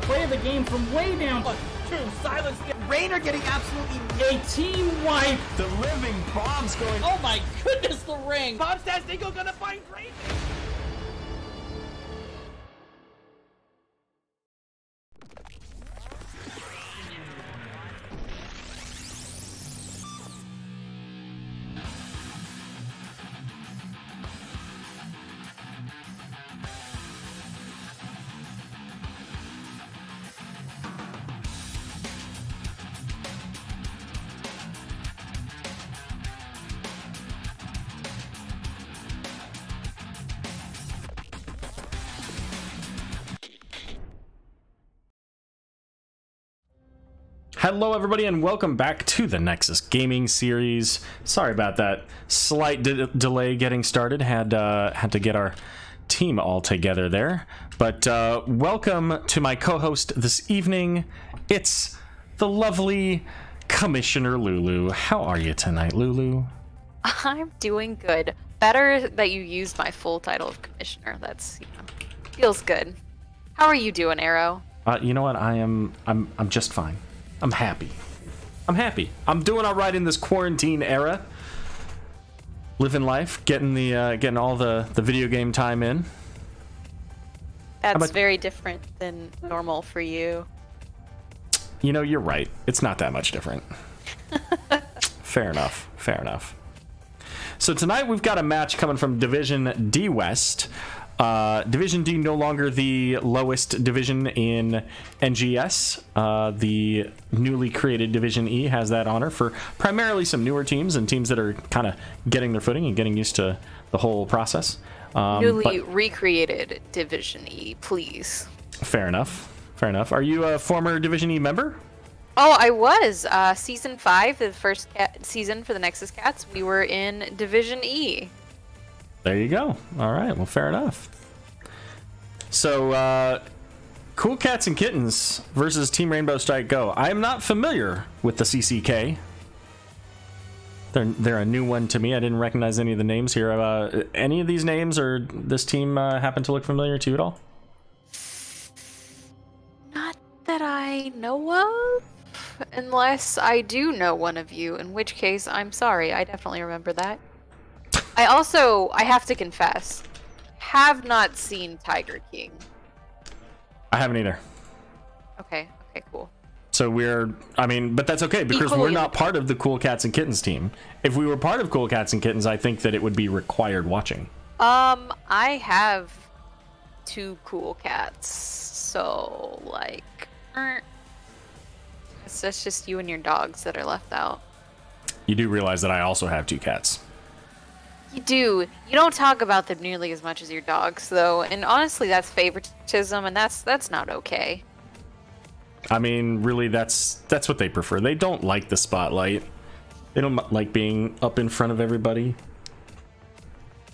play of the game from way down. True, silence. Rainer getting absolutely A team wipe. The living bomb's going. Oh my goodness, the ring. Bombs Tastingo gonna find Rainer. Hello everybody and welcome back to the Nexus gaming series. Sorry about that slight delay getting started. Had to get our team all together there. But welcome to my co-host this evening. It's the lovely Commissioner Lulu. How are you tonight, Lulu? I'm doing good. Better that you used my full title of Commissioner. That's, feels good. How are you doing, Aero? You know what? I'm just fine. I'm happy. I'm doing all right in this quarantine era. Living life, getting all the video game time in. That's very different than normal for you. You know, you're right. It's not that much different. Fair enough. So tonight we've got a match coming from Division D West. Division D no longer the lowest division in NGS. The newly created Division E has that honor for primarily some newer teams and teams that are kind of getting their footing and getting used to the whole process. Newly recreated Division E, please. Fair enough. Are you a former Division E member? Oh, I was. Season 5, the first season for the Nexus Cats, we were in Division E. There you go. All right. Well, fair enough. So, Cool Cats and Kittens versus Team Rainbow Strike Go. I am not familiar with the CCK. They're a new one to me. I didn't recognize any of the names here. Any of these names or this team happen to look familiar to you at all? Not that I know of. Unless I do know one of you, in which case, I'm sorry. I definitely remember that. I have to confess, have not seen Tiger King. I haven't either. Okay, cool. So but that's okay because we're not part of the Cool Cats and Kittens team. If we were part of Cool Cats and Kittens, I think that it would be required watching. I have 2 cool cats, so it's just you and your dogs that are left out. You do realize that I also have 2 cats. You do. You don't talk about them nearly as much as your dogs, though, and honestly, that's favoritism, and that's not okay. I mean, really, that's what they prefer. They don't like the spotlight. They don't like being up in front of everybody.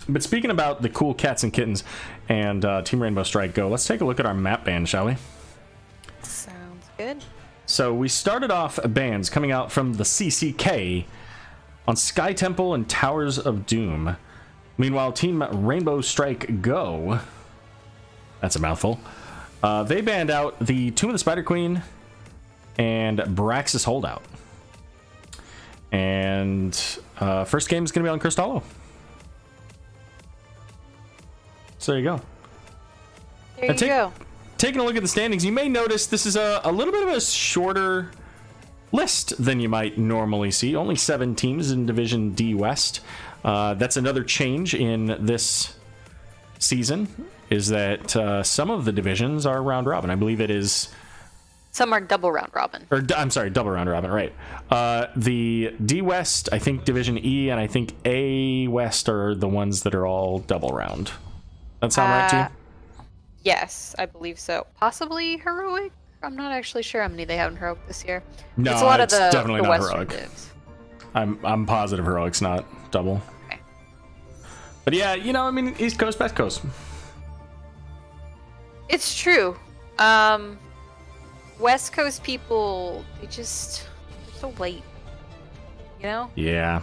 But speaking about the Cool Cats and Kittens and Team Rainbow Strike Go, let's take a look at our map band, shall we? Sounds good. So we started off bands coming out from the CCK on Sky Temple and Towers of Doom. Meanwhile, Team Rainbow Strike Go, that's a mouthful, they banned out the Tomb of the Spider Queen and Braxis Holdout. And first game is going to be on Cristallo. So there you go. There you go. Taking a look at the standings, you may notice this is a little bit of a shorter list than you might normally see. Only 7 teams in Division D West. That's another change in this season, is that some of the divisions are round robin. I believe it is... Some are double round robin. Or, I'm sorry, double round robin, right. The D West, I think Division E, and I think A West are the ones that are all double round. That sound right to you? Yes, I believe so. Possibly Heroic? I'm not actually sure how many they have in Heroic this year. No, it's a lot of the definitely not Western Heroic. divs. I'm positive Heroic's not double. Okay. But yeah, you know, I mean, East Coast, West Coast. It's true. West Coast people, they're so late. You know? Yeah.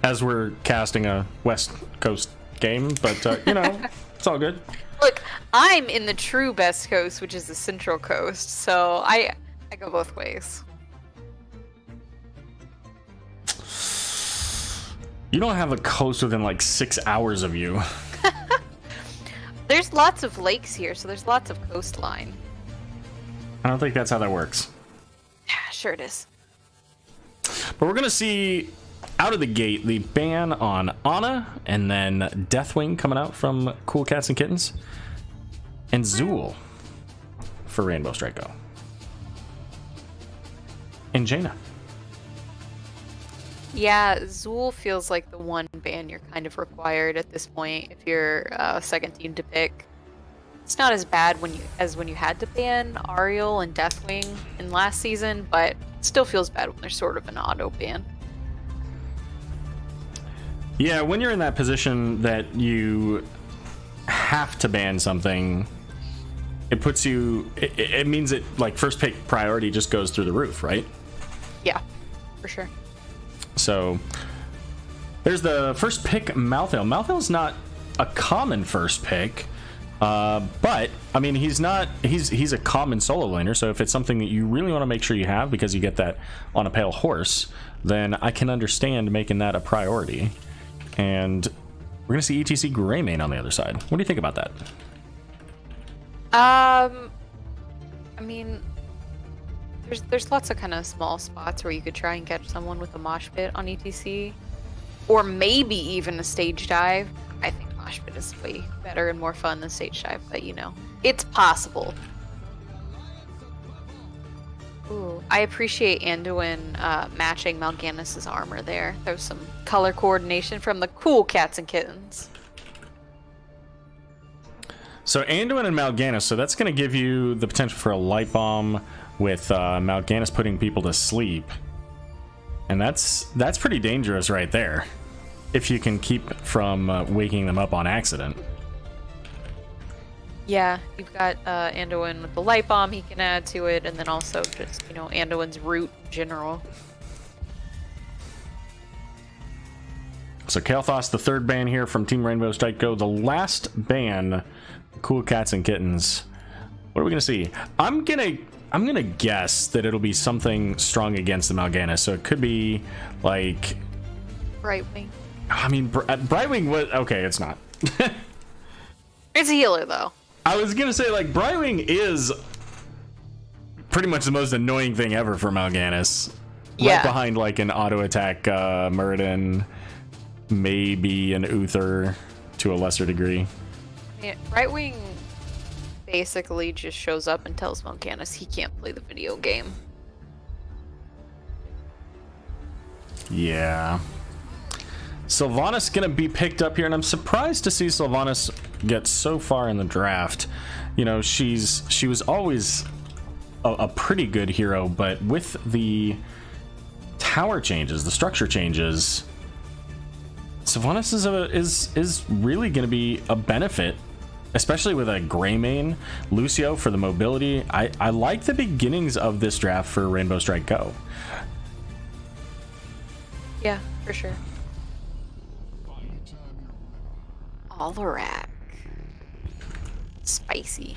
As we're casting a West Coast game, but you know, it's all good. Look, I'm in the true best coast, which is the Central Coast, so I go both ways. You don't have a coast within like 6 hours of you. There's lots of lakes here, so there's lots of coastline. I don't think that's how that works. Yeah, sure it is. But we're gonna see out of the gate the ban on Ana, and then Deathwing coming out from Cool Cats and Kittens, and Zool for Rainbow Strike Go, and Jaina. Yeah, Zool feels like the one ban you're kind of required at this point if you're second team to pick. It's not as bad as when you had to ban Ariel and Deathwing in last season, but it still feels bad when there's sort of an auto ban. Yeah, when you're in that position that you have to ban something, it puts you. It means that like first pick priority just goes through the roof, right? Yeah, for sure. So there's the first pick, Malthael. Malthael's not a common first pick, but I mean he's a common solo laner. So if it's something that you really want to make sure you have because you get that on a pale horse, then I can understand making that a priority. And we're gonna see ETC Greymane on the other side. What do you think about that? I mean, there's lots of kind of small spots where you could try and catch someone with a mosh pit on ETC, or maybe even a stage dive. I think mosh pit is way better and more fun than stage dive, but you know, it's possible. Ooh, I appreciate Anduin matching Mal'Ganis' armor there. There's some color coordination from the Cool Cats and Kittens. So Anduin and Mal'Ganis, so that's going to give you the potential for a light bomb with Mal'Ganis putting people to sleep. And that's pretty dangerous right there, if you can keep from waking them up on accident. Yeah, you've got Anduin with the light bomb he can add to it, and then also just, you know, Anduin's root in general. So Kael'thas, the third ban here from Team Rainbow Strike Go, the last ban, Cool Cats and Kittens. What are we gonna see? I'm gonna guess that it'll be something strong against the Mal'Ganis. So it could be like Brightwing. I mean, Brightwing was okay. It's not. It's a healer though. I was gonna say like Brightwing is pretty much the most annoying thing ever for Mal'Ganis. Yeah. Right behind like an auto attack Muradin, maybe an Uther to a lesser degree. Yeah, Brightwing basically just shows up and tells Mal'Ganis he can't play the video game. Yeah. Sylvanas gonna be picked up here, and I'm surprised to see Sylvanas get so far in the draft. You know, she was always a pretty good hero, but with the tower changes, the structure changes, Sylvanas is really gonna be a benefit, especially with a Greymane, Lucio for the mobility. I like the beginnings of this draft for Rainbow Strike Go. Yeah, for sure. Alarak. Spicy.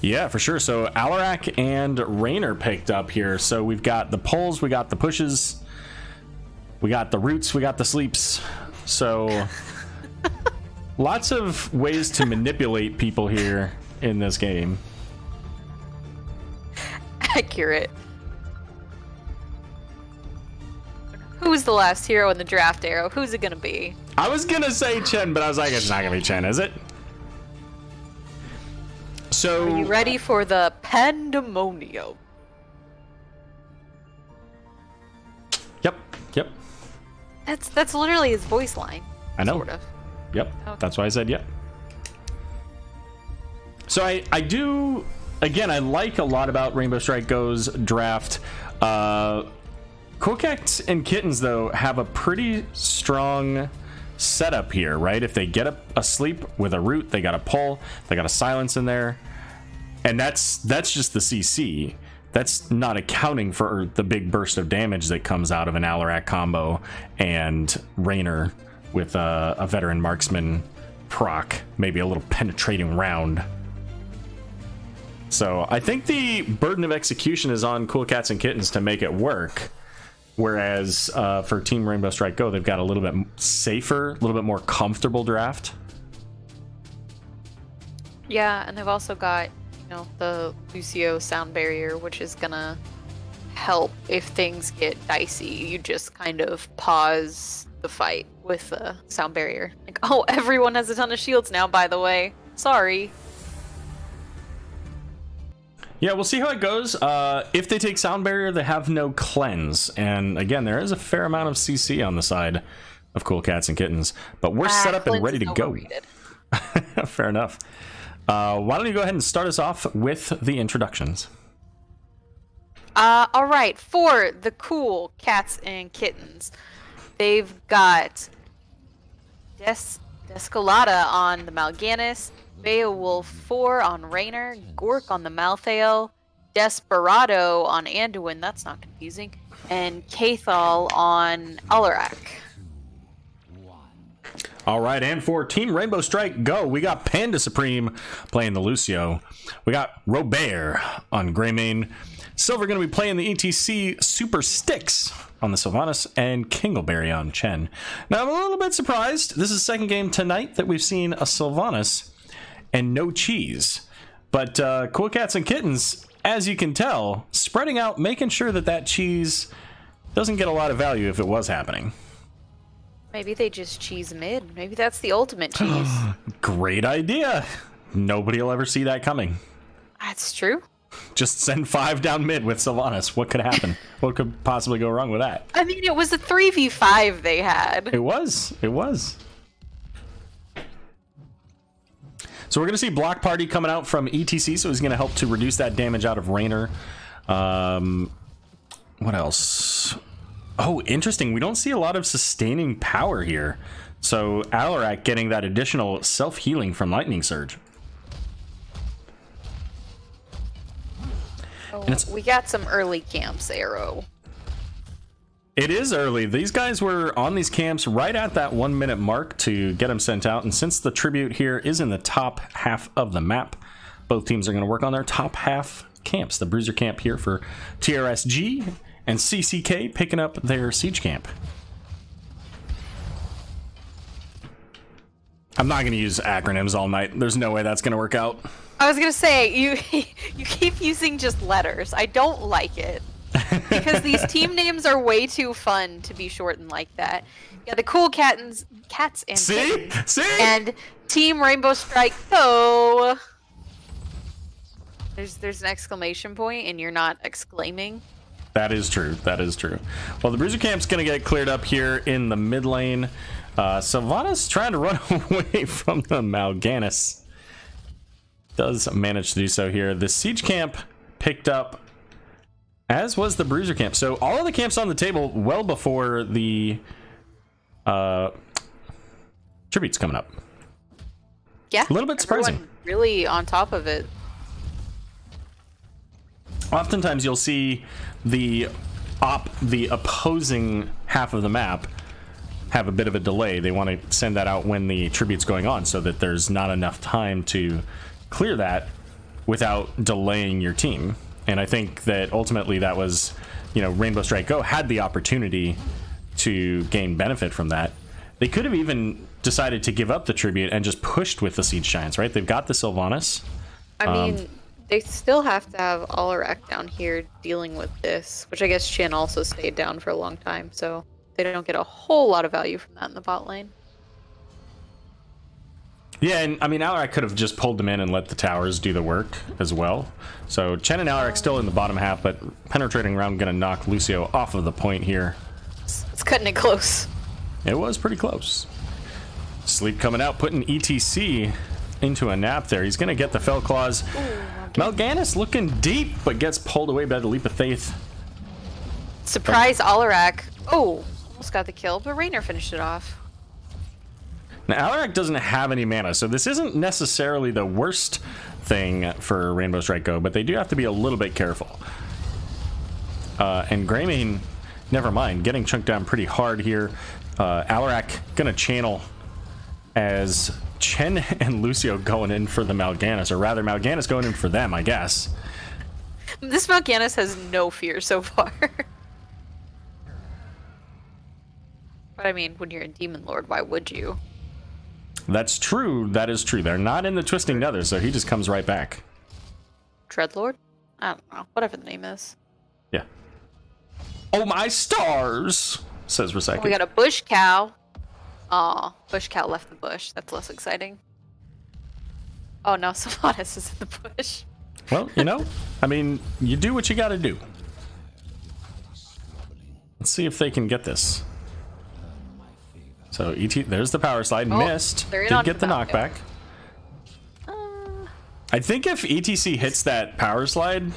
Yeah, for sure. So Alarak and Raynor picked up here. So we've got the pulls, we got the pushes, we got the roots, we got the sleeps. So lots of ways to manipulate people here in this game. Accurate. Who's the last hero in the draft, Aero? Who's it gonna be? I was gonna say Chen, but I was like, it's not gonna be Chen, is it? So Are you ready for the pandemonium? Yep. That's literally his voice line. I know. Sort of. Yep. Okay. That's why I said yep. So I do, again, I like a lot about Rainbow Strike Go's draft. Cool Cats and Kittens, though, have a pretty strong setup here, right? If they get a sleep with a root, they got a pull, they got a silence in there, and that's just the CC. That's not accounting for the big burst of damage that comes out of an Alarak combo and Raynor with a veteran marksman proc, maybe a little penetrating round. So I think the burden of execution is on Cool Cats and Kittens to make it work. Whereas for Team Rainbow Strike Go, they've got a little bit safer, a little bit more comfortable draft. Yeah, and they've also got, you know, the Lucio sound barrier, which is gonna help if things get dicey. You just kind of pause the fight with the sound barrier. Like, oh, everyone has a ton of shields now, by the way. Sorry. Yeah, we'll see how it goes. If they take sound barrier, they have no cleanse. And again, there is a fair amount of CC on the side of Cool Cats and Kittens. But we're set up and ready to go. Fair enough. Why don't you go ahead and start us off with the introductions? All right, for the Cool Cats and Kittens, they've got Descolada on the Mal'Ganis, Beowulf 4 on Raynor, Gork on the Malthael, Desperado on Anduin, that's not confusing, and Cathal on Alarak. All right, and for Team Rainbow Strike Go, we got Panda Supreme playing the Lucio. We got Robert on Greymane. Silver going to be playing the ETC Super Sticks on the Sylvanas, and Kingleberry on Chen. Now, I'm a little bit surprised. This is the second game tonight that we've seen a Sylvanas and no cheese. But Cool Cats and Kittens, as you can tell, spreading out, making sure that that cheese doesn't get a lot of value if it was happening. Maybe they just cheese mid. Maybe that's the ultimate cheese. Great idea. Nobody will ever see that coming. That's true. Just send 5 down mid with Sylvanas. What could happen? What could possibly go wrong with that? I mean, it was a 3v5 they had. It was. It was. So we're going to see Block Party coming out from ETC, so he's going to help to reduce that damage out of Raynor. What else? Oh, interesting. We don't see a lot of sustaining power here. So Alarak getting that additional self-healing from Lightning Surge. Oh, we got some early camps, Aero. It is early. These guys were on these camps right at that 1 minute mark to get them sent out. And since the tribute here is in the top half of the map, both teams are going to work on their top half camps. The Bruiser camp here for TRSG, and CCK picking up their siege camp. I'm not going to use acronyms all night. There's no way that's going to work out. I was going to say, you keep using just letters. I don't like it. Because these team names are way too fun to be shortened like that. Yeah, the Cool Cats and Kittens. See? And Team Rainbow Strike Go. There's an exclamation point and you're not exclaiming. That is true. That is true. Well, the Bruiser camp's going to get cleared up here in the mid lane. Sylvanas trying to run away from the Mal'Ganis. Does manage to do so here. The siege camp picked up, as was the Bruiser camp. So all of the camps on the table well before the tributes coming up. Yeah. A little bit surprising. Really on top of it. Oftentimes you'll see the opposing half of the map have a bit of a delay. They want to send that out when the tribute's going on so that there's not enough time to clear that without delaying your team. And I think that ultimately that was, you know, Rainbow Strike Go had the opportunity to gain benefit from that. They could have even decided to give up the tribute and just pushed with the Siege Giants, right? They've got the Sylvanas. I mean, they still have to have Alarak down here dealing with this, which I guess Chin also stayed down for a long time, so they don't get a whole lot of value from that in the bot lane. Yeah, and I mean, Alarak could have just pulled them in and let the towers do the work as well. So Chen and Alarak still in the bottom half, but penetrating round going to knock Lucio off of the point here. It's cutting it close. It was pretty close. Sleep coming out, putting ETC into a nap there. He's going to get the Fell Claws. Mal'Ganis looking deep, but gets pulled away by the Leap of Faith. Surprise Alarak. Oh, almost got the kill, but Raynor finished it off. Now, Alarak doesn't have any mana, so this isn't necessarily the worst thing for Rainbow Strike Go, but they do have to be a little bit careful. And Greymane, never mind, getting chunked down pretty hard here. Alarak gonna channel as Chen and Lucio going in for the Mal'Ganis, or rather Mal'Ganis going in for them, I guess. This Mal'Ganis has no fear so far. But I mean, when you're a Demon Lord, why would you? That's true. That is true. They're not in the Twisting Nether, so he just comes right back. Dreadlord? I don't know. Whatever the name is. Yeah. Oh my stars, says Riseki. We got a bush cow. Aw, bush cow left the bush. That's less exciting. Oh no, Sylvanas is in the bush. Well, you know, I mean, you do what you gotta do. Let's see if they can get this. So ET, there's the power slide, missed. Did get the knockback. I think if ETC hits that power slide,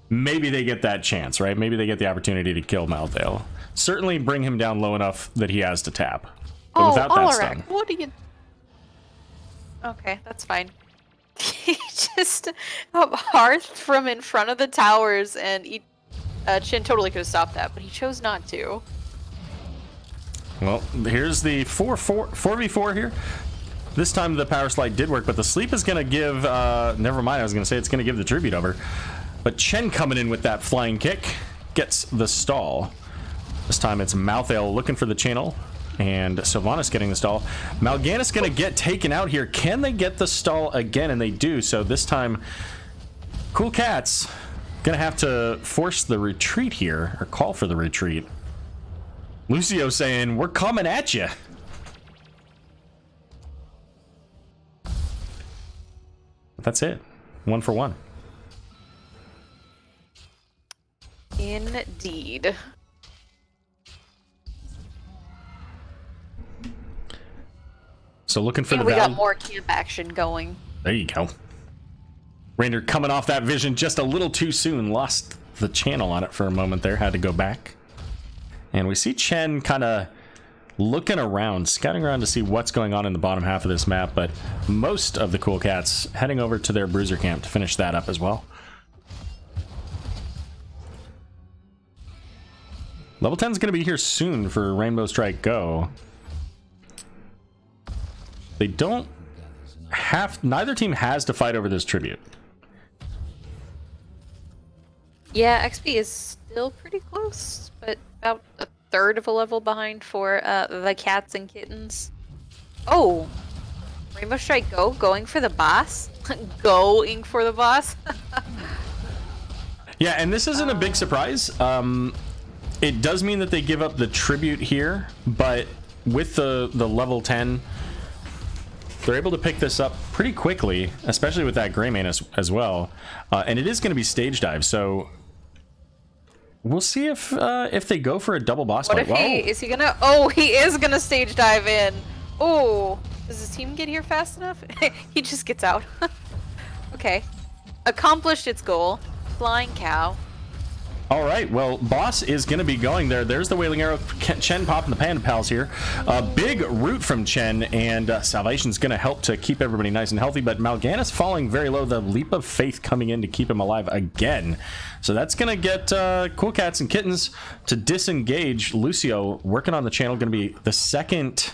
maybe they get that chance, right? Maybe they get the opportunity to kill Mal'Thel. Certainly bring him down low enough that he has to tap. But without that stun. What are you? Okay, that's fine. He just hearthed from in front of the towers, and Chin totally could have stopped that, but he chose not to. Well, here's the 4v4 here. This time the power slide did work, but the sleep is going to give... never mind, I was going to say it's going to give the tribute over. But Chen coming in with that flying kick gets the stall. This time it's Mal'Thel looking for the channel, and Sylvanas getting the stall. Mal'Ganis going to get taken out here. Can they get the stall again? And they do. So this time, Cool Cats going to have to force the retreat here, or call for the retreat. Lucio saying, we're coming at you. That's it. 1 for 1. Indeed. So looking for the we value. got more camp action going. There you go. Rainer coming off that vision just a little too soon. Lost the channel on it for a moment there. Had to go back. And we see Chen kind of looking around, scouting around to see what's going on in the bottom half of this map, but most of the Cool Cats heading over to their Bruiser camp to finish that up as well. Level 10 is going to be here soon for Rainbow Strike Go. They don't have... Neither team has to fight over this tribute. Yeah, XP is still pretty close, but about a third of a level behind for the Cats and Kittens. Oh! Rainbow Strike Go going for the boss? Going for the boss? Yeah, and this isn't a big surprise. It does mean that they give up the tribute here, but with the level 10, they're able to pick this up pretty quickly, especially with that Greymane as well. And it is going to be stage dive, so we'll see if they go for a double boss fight. What if is he gonna? Oh, he is gonna stage dive in. Oh, does his team get here fast enough? He just gets out. Okay, accomplished its goal. Flying cow. All right, well, boss is going to be going there. There's the Wailing Arrow. Chen popping the Panda Pals here. A big root from Chen, and Salvation's going to help to keep everybody nice and healthy, but Mal'Ganis falling very low. The Leap of Faith coming in to keep him alive again. So that's going to get Cool Cats and Kittens to disengage. Lucio working on the channel, going to be the second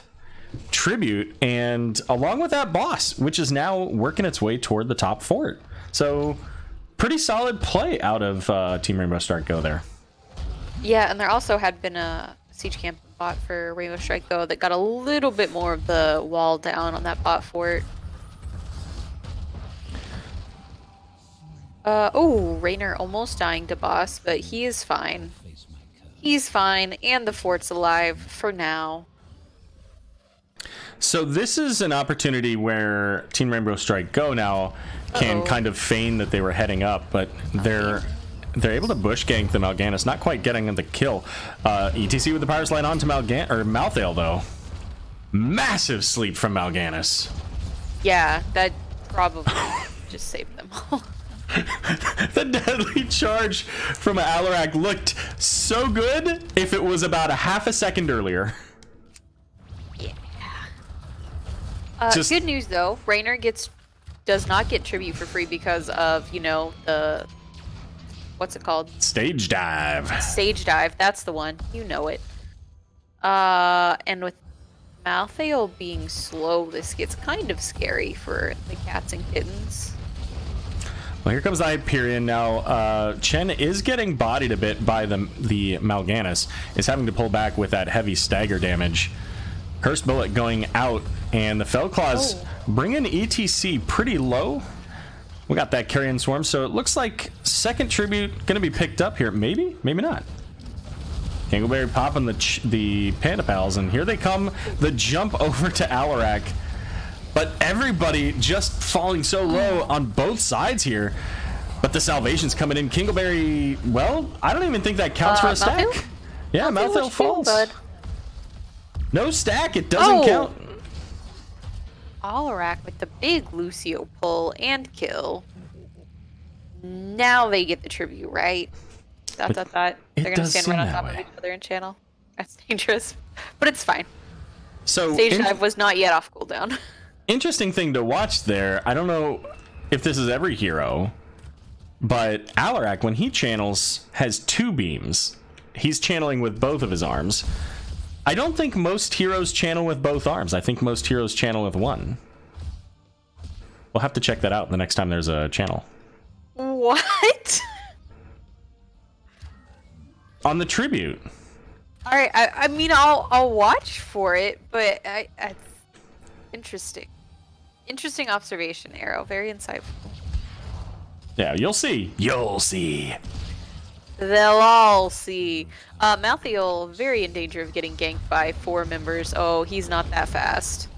tribute, and along with that boss, which is now working its way toward the top fort. So pretty solid play out of Team Rainbow Strike Go there. Yeah, and there also had been a siege camp bot for Rainbow Strike Go that got a little bit more of the wall down on that bot fort. Oh, Rainer almost dying to boss, but he is fine. He's fine, and the fort's alive for now. So this is an opportunity where Team Rainbow Strike Go now can kind of feign that they were heading up, but they're able to bush gank the Mal'Ganis, not quite getting the kill. ETC with the power slide onto Mal'Thel though. Massive sleep from Mal'Ganis. Yeah, that probably just saved them all. The deadly charge from Alarak looked so good if it was about a half a second earlier. Good news though, Rainer does not get tribute for free because of, you know, the, what's it called? Stage dive. Stage dive, that's the one. You know it. And with Malthael being slow, this gets kind of scary for the cats and kittens. Well, here comes the Hyperion now. Chen is getting bodied a bit by the Mal'Ganis, is having to pull back with that heavy stagger damage. Cursed Bullet going out, and the Fellclaws bringing ETC pretty low. We got that Carrion Swarm, so it looks like second tribute going to be picked up here. Maybe, maybe not. Kingleberry popping the Panda Pals, and here they come. The jump over to Alarak. But everybody just falling so low on both sides here. But the Salvation's coming in. Kingleberry, well, I don't even think that counts for a stack. Malthael? Yeah, Malthael falls. Bud? No stack, it doesn't count. Alarak with the big Lucio pull and kill. Now they get the tribute, right? They're gonna stand right on top of each other in channel. That's dangerous, but it's fine. So Stage dive was not yet off cooldown. Interesting thing to watch there. I don't know if this is every hero, but Alarak, when he channels, has 2 beams. He's channeling with both of his arms. I don't think most heroes channel with both arms. I think most heroes channel with one. We'll have to check that out the next time there's a channel. What? On the tribute. All right. I mean, I'll watch for it, but it's interesting. Interesting observation, Aero. Very insightful. Yeah, you'll see. You'll see. They'll all see. Malthael, very in danger of getting ganked by 4 members. Oh, he's not that fast.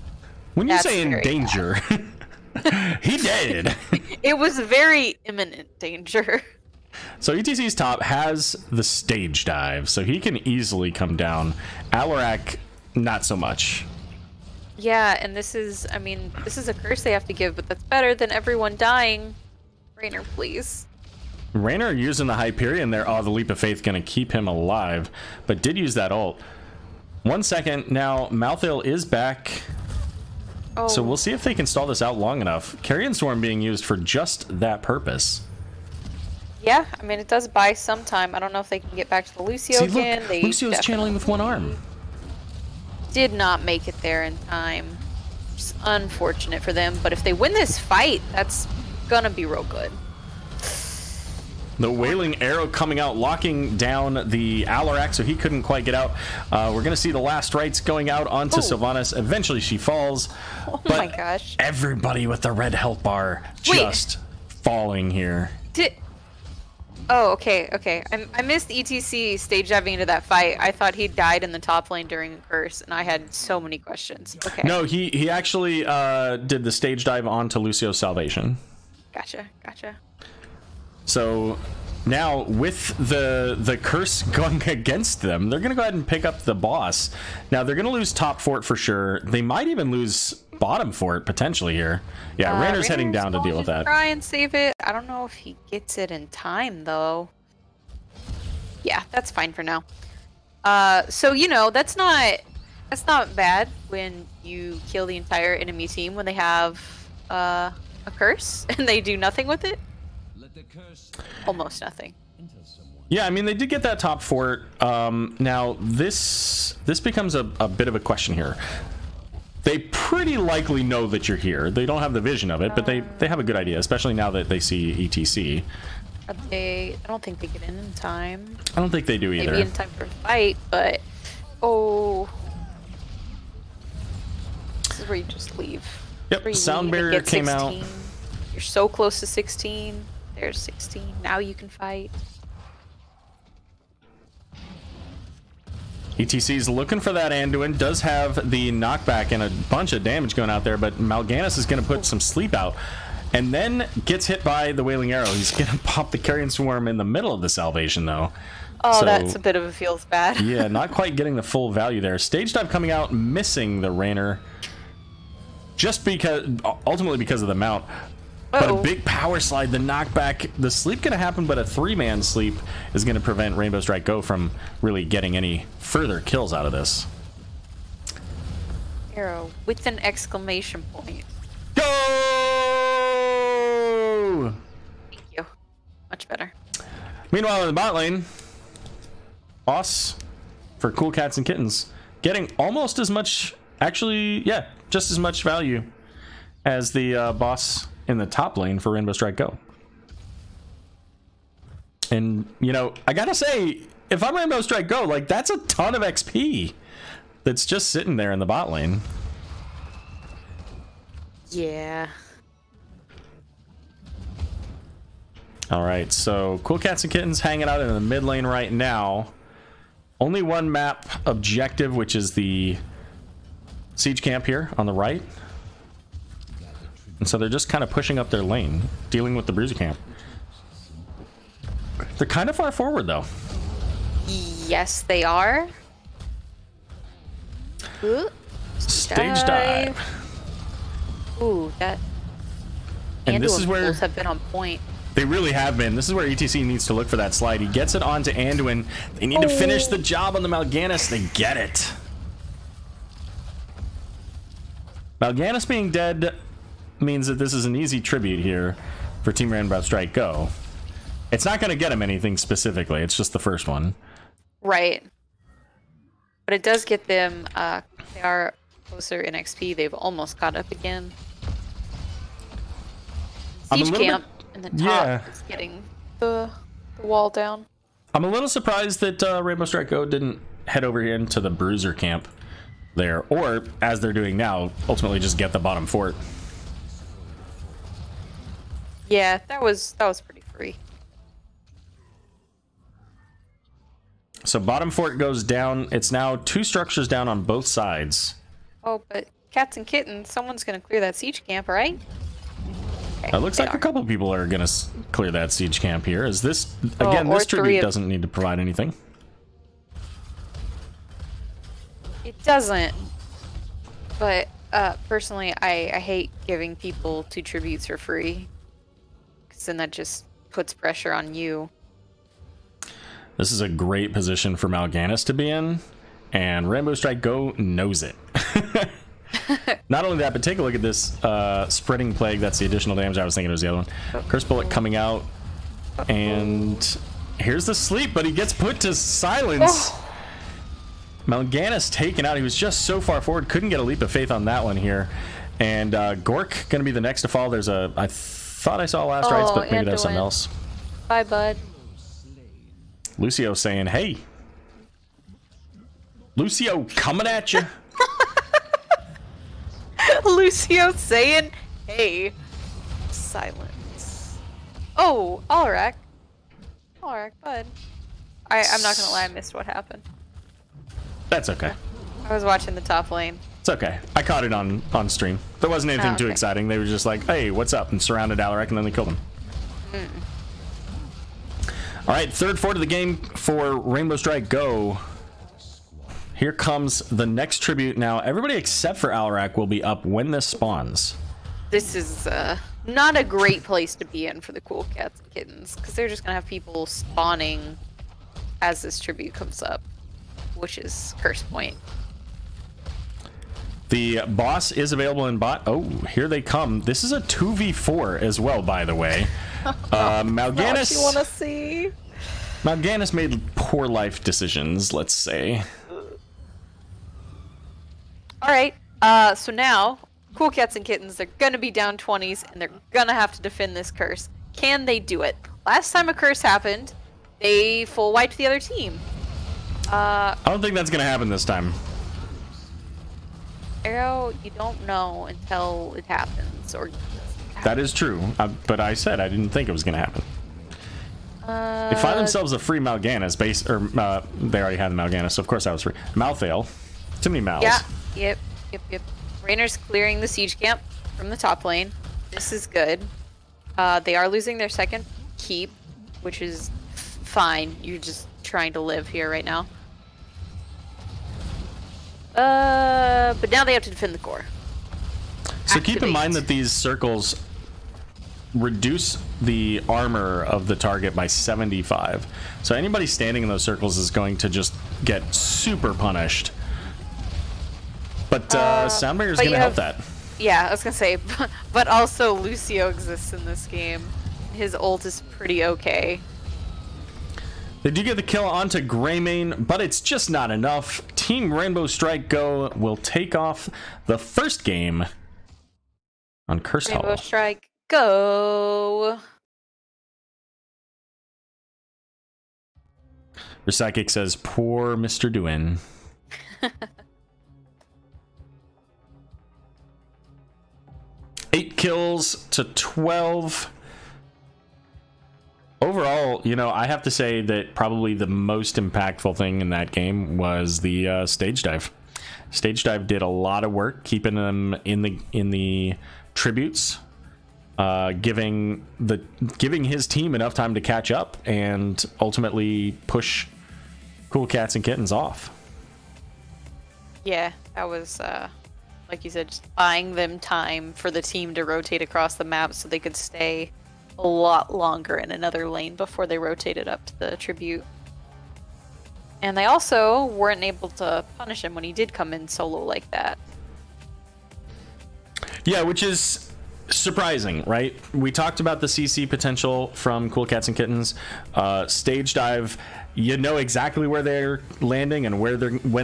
When you say in danger, he did. It was very imminent danger. So ETC's top has the stage dive, so he can easily come down. Alarak, not so much. Yeah, and this is, I mean, this is a curse they have to give, but that's better than everyone dying. Raynor, please. Raynor using the Hyperion there. Oh, the Leap of Faith gonna keep him alive, but did use that ult. 1 second now. Malthael is back. Oh. So we'll see if they can stall this out long enough. Carrion Swarm being used for just that purpose. Yeah, I mean, it does buy some time. I don't know if they can get back to the Lucio again. Look, Lucio's channeling with one arm. Did not make it there in time. Just unfortunate for them, but if they win this fight, that's gonna be real good. The Wailing Arrow coming out, locking down the Alarak, so he couldn't quite get out. We're going to see the last rites going out onto Sylvanas. Eventually she falls. Oh but my gosh. Everybody with the red health bar just falling here. Oh, okay. I missed ETC stage diving into that fight. I thought he died in the top lane during a curse, and I had so many questions. Okay. No, he actually did the stage dive onto Lucio's Salvation. Gotcha. So now with the curse going against them, they're going to go ahead and pick up the boss. Now they're going to lose top fort for sure. They might even lose bottom fort potentially here. Yeah, Raynor's heading down to deal with that. Try and save it. I don't know if he gets it in time though. Yeah, that's fine for now. So you know, that's not bad when you kill the entire enemy team when they have a curse and they do nothing with it. Almost nothing. Yeah, I mean, they did get that top fort. Now, this becomes a bit of a question here. They pretty likely know that you're here. They don't have the vision of it, but they have a good idea, especially now that they see ETC. I don't think they get in time. I don't think they do either. Maybe in time for a fight, but... Oh. This is where you just leave. Yep, Sound Barrier came out. You're so close to 16. There's 16. Now you can fight. ETC's looking for that Anduin. Does have the knockback and a bunch of damage going out there, but Mal'Ganis is going to put some sleep out. And then gets hit by the Wailing Arrow. He's going to pop the Carrion Swarm in the middle of the Salvation, though. Oh, so, that's a bit of a feels bad. Yeah, not quite getting the full value there. Stage dive coming out, missing the Raynor. Just because, ultimately because of the mount. But a big power slide, the knockback, the sleep going to happen, but a 3-man sleep is going to prevent Rainbow Strike Go from really getting any further kills out of this. Aero with an exclamation point. Go! Thank you. Much better. Meanwhile, in the bot lane, boss for Cool Cats and Kittens getting almost as much, actually, yeah, just as much value as the boss in the top lane for Rainbow Strike Go. And, you know, I gotta say, if I'm Rainbow Strike Go, like, that's a ton of XP that's just sitting there in the bot lane. Yeah. All right, so Cool Cats and Kittens hanging out in the mid lane right now. Only one map objective, which is the siege camp here on the right. And so they're just kind of pushing up their lane, dealing with the bruiser camp. They're kind of far forward, though. Yes, they are. Ooh, stage dive. Ooh, that. And this is where have been on point. They really have been. This is where ETC needs to look for that slide. He gets it onto Anduin. They need to finish the job on the Mal'Ganis. They get it. Mal'Ganis being dead means that this is an easy tribute here for Team Rainbow Strike Go. It's not going to get him anything specifically. It's just the first one. Right. But it does get them, they are closer in XP. They've almost caught up again. Siege camp in the top is getting the wall down. I'm a little surprised that Rainbow Strike Go didn't head over into the bruiser camp there, or as they're doing now, ultimately just get the bottom fort. Yeah, that was pretty free. So bottom fort goes down. It's now 2 structures down on both sides. Oh, but Cats and Kittens, someone's gonna clear that siege camp, right? Okay, It looks like a couple people are gonna clear that siege camp here. Is this again? This tribute doesn't need to provide anything. It doesn't. But personally, I hate giving people 2 tributes for free, because then that just puts pressure on you. This is a great position for Mal'Ganis to be in, and Rainbow Strike Go knows it. Not only that, but take a look at this spreading plague. That's the additional damage. I was thinking it was the other one. Curse bullet coming out, and here's the sleep, but he gets put to silence. Mal'Ganis taken out. He was just so far forward, couldn't get a leap of faith on that one here. And Gork gonna be the next to fall. There's a, I thought I saw last rites, but maybe there's something else. Bye, bud. Lucio saying, hey. Lucio coming at you. Lucio saying, hey. Silence. Oh, Alarak. Alarak, bud. I'm not gonna lie, I missed what happened. That's okay. I was watching the top lane. It's okay. I caught it on stream. There wasn't anything too exciting. They were just like, hey, what's up? And surrounded Alarak, and then they killed him. All right, third fort of the game for Rainbow Strike Go. Here comes the next tribute. Now, everybody except for Alarak will be up when this spawns. This is not a great place to be in for the Cool Cats and Kittens, because they're just going to have people spawning as this tribute comes up, which is Curse Point. The boss is available in bot. Oh, here they come. This is a 2v4 as well, by the way. Mal'Ganis. You want to see? Mal'Ganis made poor life decisions, let's say. All right. So now, Cool Cats and Kittens, they're gonna be down 20s, and they're gonna have to defend this curse. Can they do it? Last time a curse happened, they full wiped the other team. I don't think that's gonna happen this time. Aero, you don't know until it happens, or that is true, but I said I didn't think it was gonna happen. They find themselves a free Mal'Ganis base, or they already had the Mal'Ganis, so of course that was free. Malthael, too many Mals. Yeah, yep. Rainer's clearing the siege camp from the top lane. This is good. They are losing their second keep, which is fine. You're just trying to live here right now. But now they have to defend the core. So keep in mind that these circles reduce the armor of the target by 75. So anybody standing in those circles is going to just get super punished. But Soundbringer is going to help that. Yeah, I was going to say, but also Lucio exists in this game. His ult is pretty okay. They do get the kill onto Greymane, but it's just not enough. Team Rainbow Strike Go will take off the first game on Cursed Rainbow Hollow. Strike, go! Psychic says, poor Mr. Duin. Eight kills to 12. Overall, you know, I have to say that probably the most impactful thing in that game was the stage dive. Stage dive did a lot of work keeping them in the tributes, giving his team enough time to catch up and ultimately push Cool Cats and Kittens off. Yeah, that was, like you said, just buying them time for the team to rotate across the map so they could stay a lot longer in another lane before they rotated up to the tribute. And they also weren't able to punish him when he did come in solo like that. Yeah, which is surprising, right? We talked about the CC potential from Cool Cats and Kittens. Stage dive, you know exactly where they're landing and when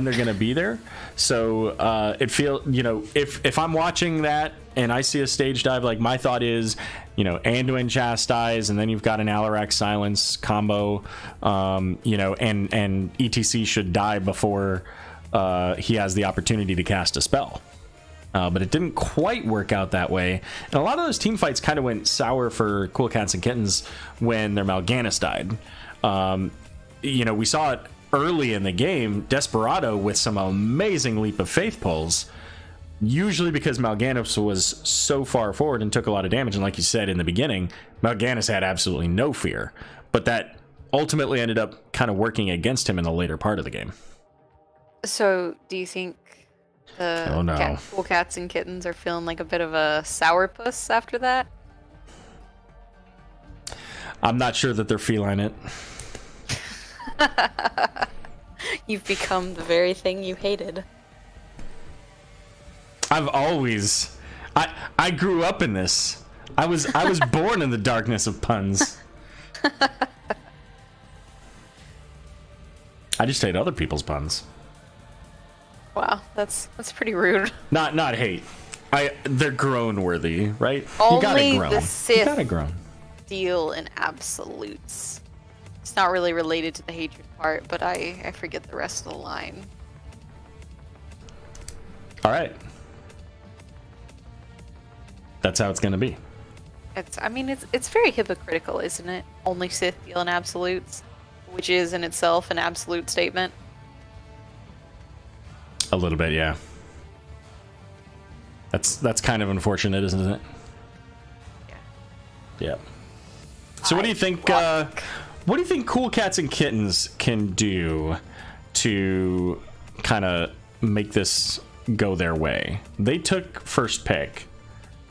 they're going to be there. So it feels, you know, if I'm watching that and I see a stage dive, like my thought is, you know, Anduin Chastise, and then you've got an Alarak Silence combo, you know, and ETC should die before he has the opportunity to cast a spell. But it didn't quite work out that way. And a lot of those team fights kind of went sour for Cool Cats and Kittens when their Mal'Ganis died. You know, we saw it early in the game, Desperado with some amazing Leap of Faith pulls, usually because Mal'Ganis was so far forward and took a lot of damage. And like you said in the beginning, Mal'Ganis had absolutely no fear. But that ultimately ended up kind of working against him in the later part of the game. So, do you think the Cool Cats and Kittens are feeling like a bit of a sourpuss after that? I'm not sure that they're feeling it. You've become the very thing you hated. I've always... I grew up in this. I was born in the darkness of puns. I just hate other people's puns. Wow, that's pretty rude. Not hate. They're groan worthy, right? Only you gotta groan. The Sith you gotta groan. Deal in absolutes. It's not really related to the hatred part, but I forget the rest of the line. All right. That's how it's gonna be. It's very hypocritical, isn't it? Only Sith deal in absolutes, which is in itself an absolute statement. A little bit, yeah. That's kind of unfortunate, isn't it? Yeah. So what do you think? What do you think Cool Cats and Kittens can do to kind of make this go their way? They took first pick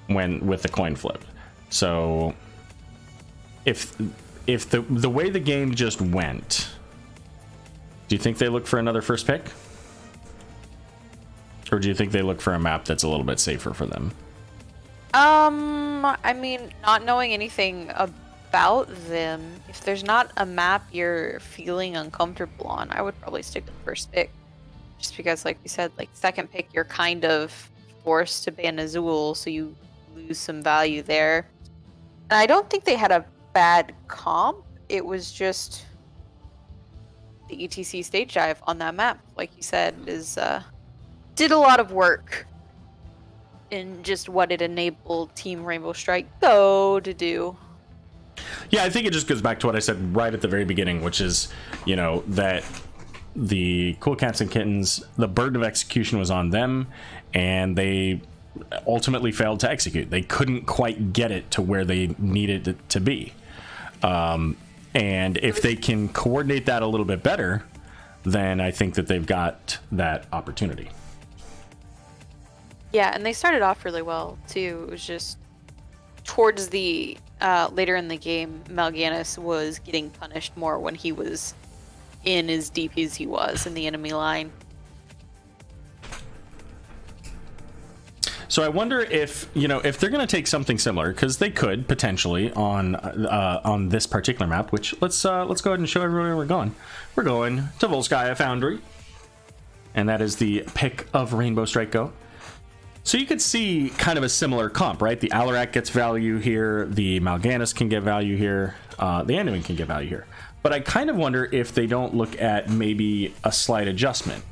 with the coin flip. So if the way the game just went, do you think they look for another first pick? Or do you think they look for a map that's a little bit safer for them? I mean, not knowing anything about them, if there's not a map you're feeling uncomfortable on, I would probably stick with first pick. Just because, like we said, like second pick, you're kind of forced to ban Azul, so you lose some value there. And I don't think they had a bad comp. It was just the ETC stage dive on that map, like you said, did a lot of work in just what it enabled Team Rainbow Strike Go to do. Yeah, I think it just goes back to what I said right at the very beginning, which is, you know, that the Cool Cats and Kittens, the burden of execution was on them, and they ultimately failed to execute. They couldn't quite get it to where they needed it to be. And if they can coordinate that a little bit better, then I think that they've got that opportunity. Yeah, and they started off really well, too. It was just towards the later in the game, Mal'Ganis was getting punished more when he was in as deep as he was in the enemy line. So I wonder if, you know, if they're going to take something similar, because they could potentially on this particular map. Which let's go ahead and show everyone where we're going. We're going to Volskaya Foundry, and that is the pick of Rainbow Strike Go. So you could see kind of a similar comp, right? The Alarak gets value here, the Mal'Ganis can get value here, the Anduin can get value here. But I kind of wonder if they don't look at maybe a slight adjustment.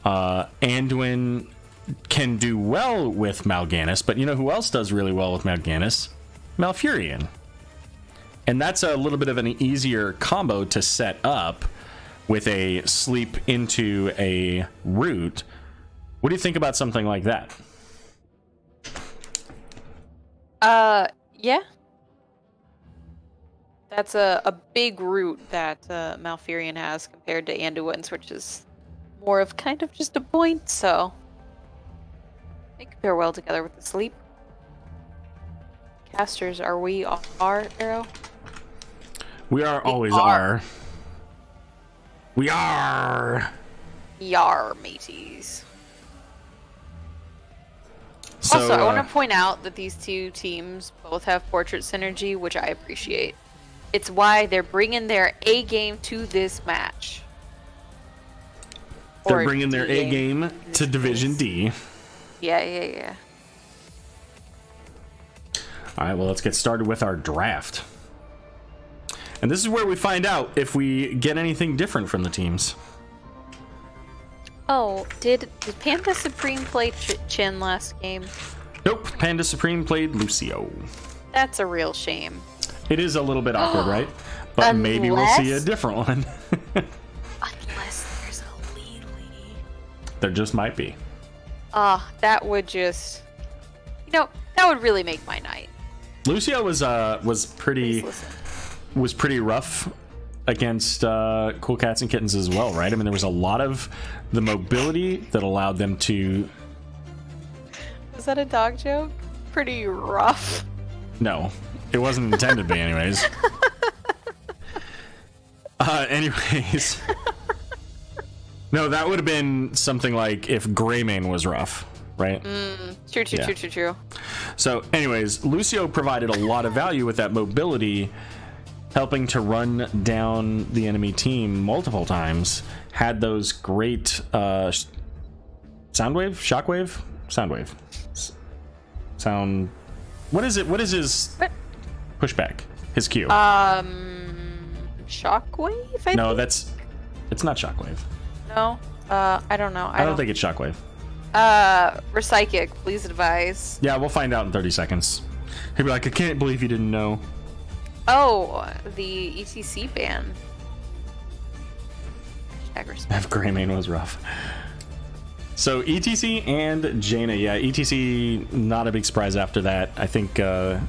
Anduin can do well with Mal'Ganis, but you know who else does really well with Mal'Ganis? Malfurion. And that's a little bit of an easier combo to set up with a sleep into a root. What do you think about something like that? Yeah. That's a big root that Malfurion has compared to Anduin's, which is more of kind of just a point, so they compare well together with the sleep. Casters, are we R, Aero? We are always R. We are! Yar, mateys. So, also, I want to point out that these two teams both have portrait synergy, which I appreciate. It's why they're bringing their A game to this match. They're bringing their A game to Division D. Yeah. Alright, well, let's get started with our draft. And this is where we find out if we get anything different from the teams. Oh, did Panda Supreme play Chin last game? Nope, Panda Supreme played Lucio. That's a real shame. It is a little bit awkward, right? But maybe we'll see a different one. Unless there's a lead lady. There just might be. That would just... You know, that would really make my night. Lucio was pretty rough against Cool Cats and Kittens as well, right? I mean, there was a lot of the mobility that allowed them to... Was that a dog joke? Pretty rough. No, it wasn't intended to be anyways. Anyways. No, that would have been something like if Greymane was rough, right? True. So anyways, Lucio provided a lot of value with that mobility, helping to run down the enemy team multiple times. Had those great shockwave. What is it? What is his pushback? His Q? Shockwave? No, it's not shockwave. No, I don't know. I don't think it's shockwave. Recyclic, please advise. Yeah, we'll find out in 30 seconds. He'll be like, I can't believe you didn't know. Oh, the ETC ban. If Greymane was rough. So ETC and Jaina, yeah, ETC not a big surprise after that. I think, I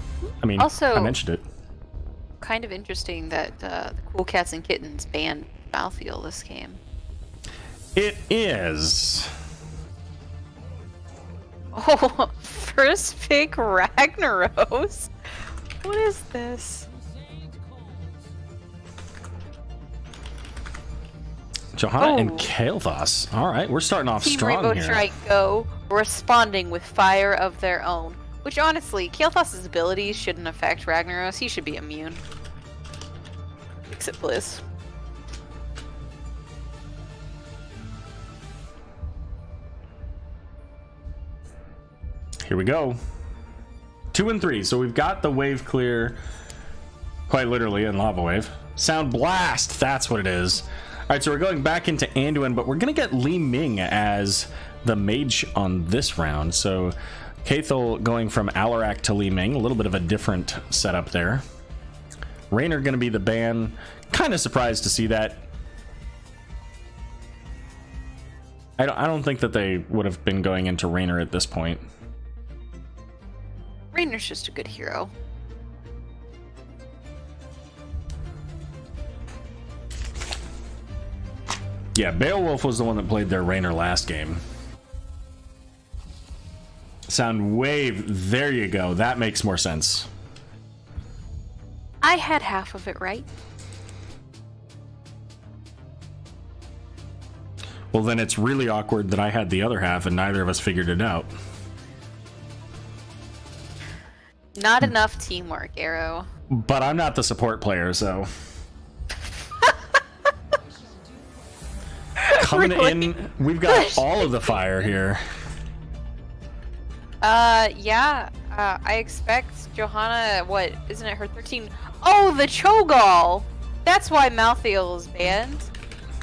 mean, also, I mentioned it. Kind of interesting that the Cool Cats and Kittens banned Malfield this game. It is. Oh, first pick Ragnaros. What is this? Johanna and Kael'thas. All right, we're starting off Team strong Rainbow here. Strike Go responding with fire of their own. Which honestly, Kael'thas' abilities shouldn't affect Ragnaros. He should be immune. Except Bliss. Here we go. 2 and 3. So we've got the wave clear, quite literally, in Lava Wave. Sound Blast. That's what it is. All right, so we're going back into Anduin, but we're going to get Li Ming as the mage on this round. So Cathal going from Alarak to Li Ming. A little bit of a different setup there. Raynor going to be the ban. Kind of surprised to see that. I don't think that they would have been going into Raynor at this point. Raynor's just a good hero. Yeah, Beowulf was the one that played their Raynor last game. Sound Wave. There you go. That makes more sense. I had half of it right. Well, then it's really awkward that I had the other half and neither of us figured it out. Not enough teamwork, Aero. But I'm not the support player, so. Coming in, we've got all of the fire here. Yeah. I expect Johanna, what, isn't it her 13? Oh, the Cho'Gall! That's why Malthael is banned.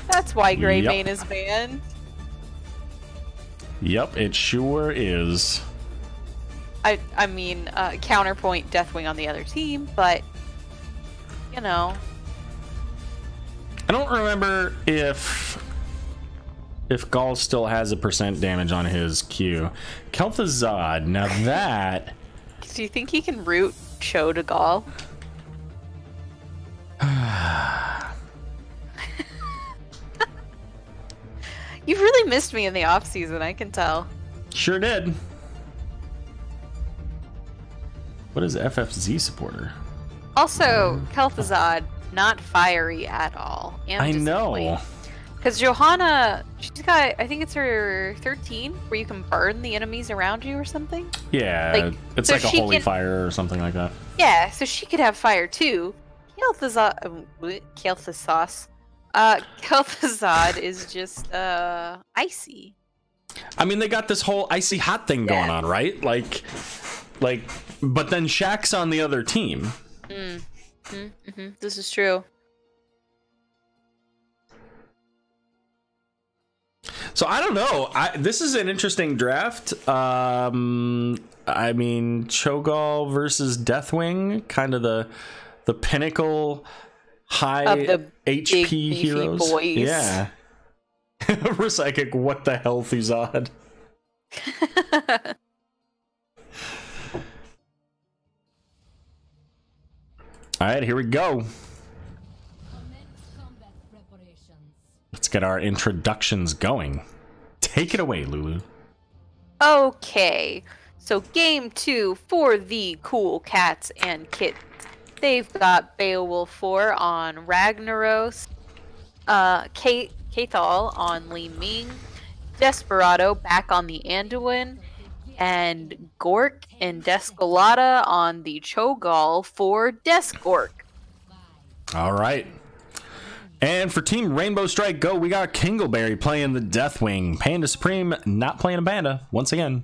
That's why Greymane is banned. Yep, it sure is. I mean, counterpoint Deathwing on the other team, but, you know. I don't remember if Gall still has a % damage on his Q. Kel'Thuzad, now that... Do you think he can root Cho to Gall? You've really missed me in the off season, I can tell. Sure did. What is FFZ supporter? Also, Kel'Thuzad, not fiery at all. I know. Because Johanna, she's got, I think it's her 13, where you can burn the enemies around you or something. Yeah, like, it's so like a holy fire or something like that. Yeah, so she could have fire too. Kel'Thuzad is just icy. I mean, they got this whole icy hot thing going on, right? Like, but then Shaq's on the other team. This is true. So I don't know. This is an interesting draft. I mean, Cho'Gall versus Deathwing, kind of the pinnacle high of the HP big, heroes. Boys. Yeah. Psychic, what the hell, Thuzad? All right, here we go. Let's get our introductions going. Take it away, Lulu. Okay, so game 2 for the cool cats and kittens. They've got Beowulf 4 on Ragnaros, Cathal on Li Ming, Desperado back on the Anduin, and Gork and Descolata on the Cho'Gall for Desgork. All right. And for Team Rainbow Strike Go, we got Kingleberry playing the Deathwing. Panda Supreme not playing a Panda, once again.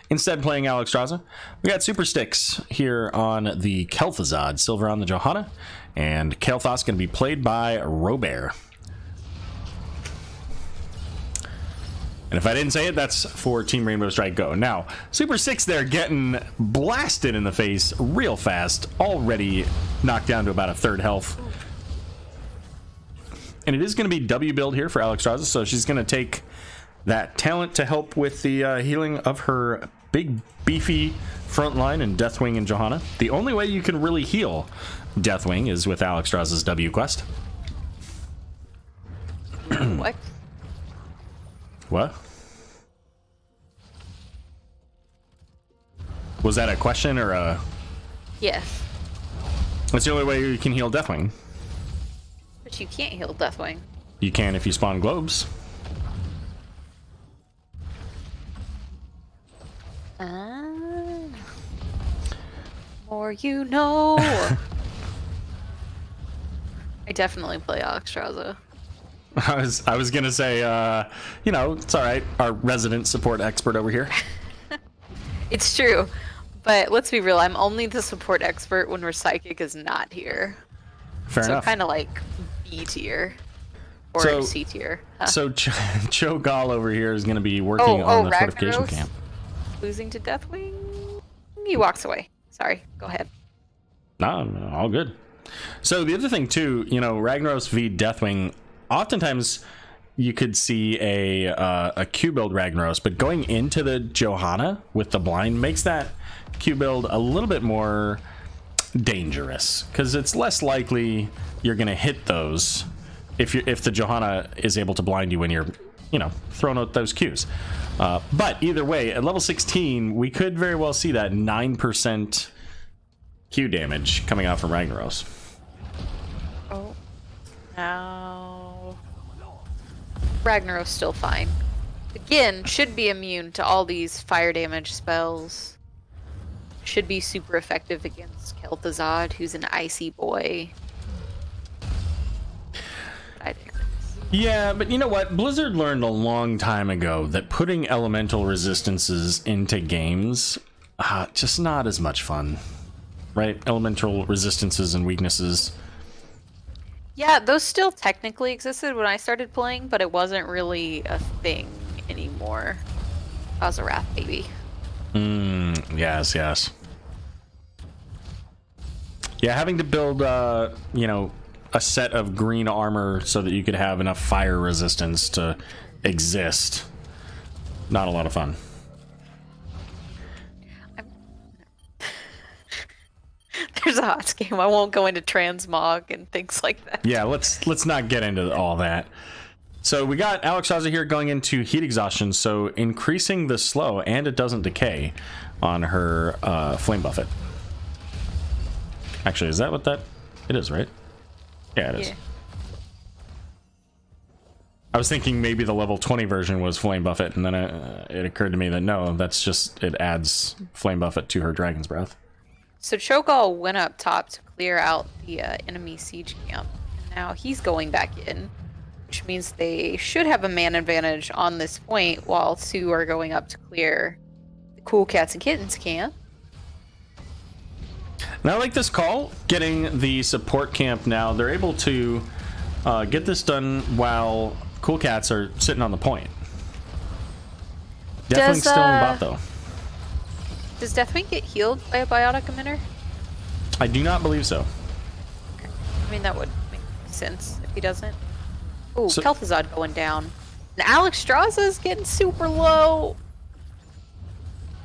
Instead playing Alexstrasza. We got Super Sticks here on the Kel'Thuzad, Silver on the Johanna. And Kael'thas going to be played by Robert. And if I didn't say it, that's for Team Rainbow Strike Go. Now, Super Six there getting blasted in the face real fast. Already knocked down to about a third health. And it is going to be W build here for Alexstrasza, so she's going to take that talent to help with the healing of her big, beefy front line in Deathwing and Johanna. The only way you can really heal Deathwing is with Alexstrasza's W quest. What? What? Was that a question or a... Yes. That's the only way you can heal Deathwing. But you can't heal Deathwing. You can if you spawn globes. More you know. I definitely play Alexstrasza. I was gonna say, you know, it's all right. Our resident support expert over here. It's true, but let's be real. I'm only the support expert when Psychic is not here. Fair enough. So kind of like B tier or C tier. Huh? So Cho'Gall over here is gonna be working on the Ragnaros fortification camp. Losing to Deathwing. He walks away. Sorry. Go ahead. No, all good. So the other thing too, you know, Ragnaros v Deathwing. Oftentimes, you could see a Q build Ragnaros, but going into the Johanna with the blind makes that Q build a little bit more dangerous because it's less likely you're going to hit those if the Johanna is able to blind you when you're, you know, throwing out those Qs. But either way, at level 16, we could very well see that 9% Q damage coming out from Ragnaros. Oh, now Ragnaros still fine. Again, should be immune to all these fire damage spells. should be super effective against Kel'Thuzad, who's an icy boy. Yeah, but you know what? Blizzard learned a long time ago that putting elemental resistances into games, just not as much fun. Right? Elemental resistances and weaknesses. Yeah, those still technically existed when I started playing, but it wasn't really a thing anymore. I was a Wrath baby. Yes, yes. Yeah, having to build, you know, a set of green armor so that you could have enough fire resistance to exist. Not a lot of fun. There's a HOTS game. I won't go into transmog and things like that. Yeah, let's not get into all that. So we got Alexstrasza here going into heat exhaustion, so increasing the slow, and it doesn't decay on her flame buffet. Actually, is that what that... It is, right? Yeah, it is. Yeah. I was thinking maybe the level 20 version was flame buffet, and then it occurred to me that no, that's just... It adds flame buffet to her dragon's breath. So Cho'Gall went up top to clear out the enemy siege camp. And now he's going back in, which means they should have a man advantage on this point while two are going up to clear the Cool Cats and Kittens camp. And I like this call, getting the support camp now. They're able to get this done while Cool Cats are sitting on the point. Definitely still in bot though. Does Deathwing get healed by a biotic emitter? I do not believe so. Okay. I mean, that would make sense if he doesn't. Ooh, so, Kel'Thuzad going down. And Alexstrasza is getting super low.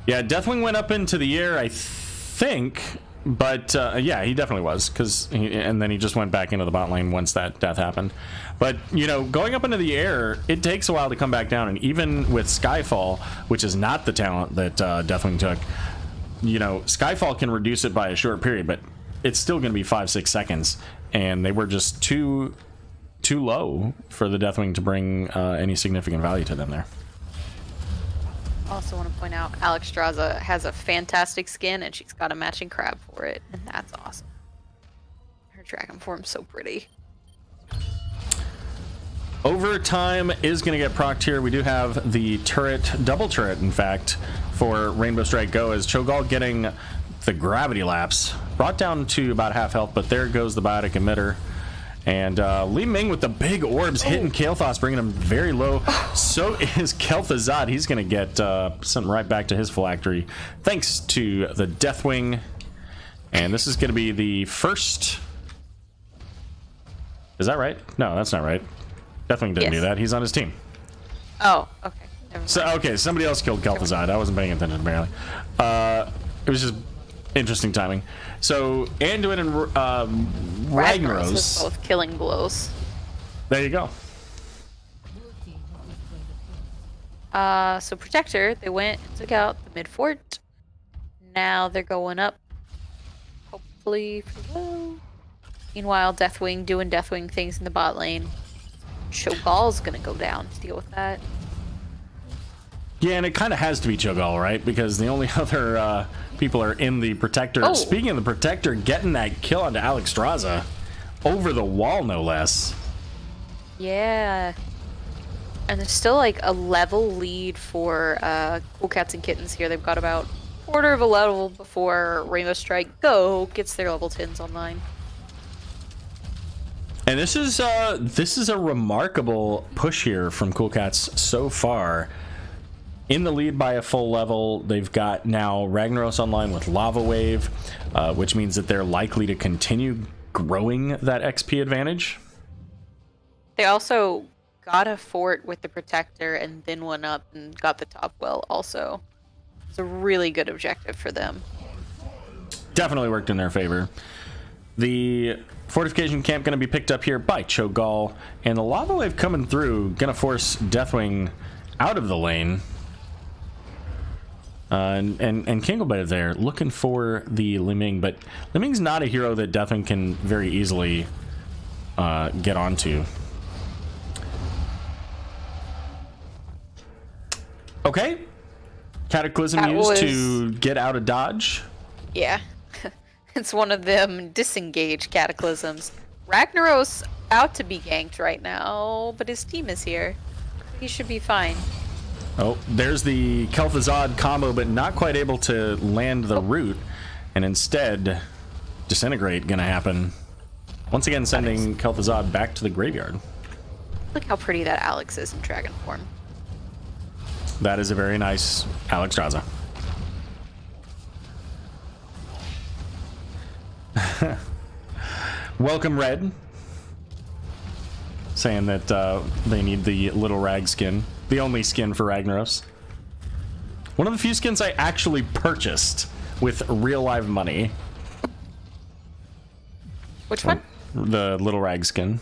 Yeah, Deathwing went up into the air, I think. But yeah, he definitely was, and then he just went back into the bot lane once that death happened. But you know, going up into the air, it takes a while to come back down, and even with Skyfall, which is not the talent that Deathwing took, you know, Skyfall can reduce it by a short period, but it's still going to be 5-6 seconds, and they were just too low for the Deathwing to bring any significant value to them there. Also want to point out Alexstrasza has a fantastic skin and she's got a matching crab for it, and that's awesome. Her dragon form's so pretty. Overtime is going to get procced here. We do have the turret, double turret in fact, for Rainbow Strike Go, as Cho'Gall getting the gravity lapse brought down to about half health, but there goes the biotic emitter. And Li Ming with the big orbs hitting Kael'thas, bringing him very low. So is Kel'Thuzad. He's going to get something right back to his phylactery, thanks to the Deathwing. And this is going to be the first... Is that right? No, that's not right. Deathwing didn't do that. He's on his team. Oh, okay. Never mind. So, okay, somebody else killed Kel'Thuzad. I wasn't paying attention, apparently. It was just interesting timing. So Anduin and Ragnaros both killing blows. There you go. So Protector, they went and took out the mid fort. Now they're going up, hopefully for low. Meanwhile, Deathwing doing Deathwing things in the bot lane. Cho'Gall's gonna go down to deal with that. Yeah, and it kind of has to be Cho'Gall, right? Because the only other people are in the Protector. Oh. Speaking of the Protector, getting that kill onto Alexstrasza, over the wall, no less. Yeah. And there's still like a level lead for Cool Cats and Kittens here. They've got about a quarter of a level before Rainbow Strike Go gets their level 10s online. And this is a remarkable push here from Cool Cats so far. In the lead by a full level, they've got now Ragnaros online with Lava Wave, which means that they're likely to continue growing that XP advantage. They also got a fort with the Protector and then went up and got the top well also. It's a really good objective for them. Definitely worked in their favor. The fortification camp going to be picked up here by Cho'Gall, and the Lava Wave coming through, going to force Deathwing out of the lane. And Kinglebear there looking for the Li Ming, but Li Ming's not a hero that Deathwing can very easily get onto. Okay. Cataclysm used to get out of dodge. Yeah. It's one of them disengaged cataclysms. Ragnaros out to be ganked right now, but his team is here. He should be fine. Oh, there's the Kel'Thuzad combo, but not quite able to land the root, and instead, Disintegrate gonna happen. Once again, sending Kel'Thuzad back to the graveyard. Look how pretty that Alex is in dragon form. That is a very nice Alexstrasza. Welcome, Red. Saying that they need the little rag skin. The only skin for Ragnaros. One of the few skins I actually purchased with real live money. Which one? The little rag skin.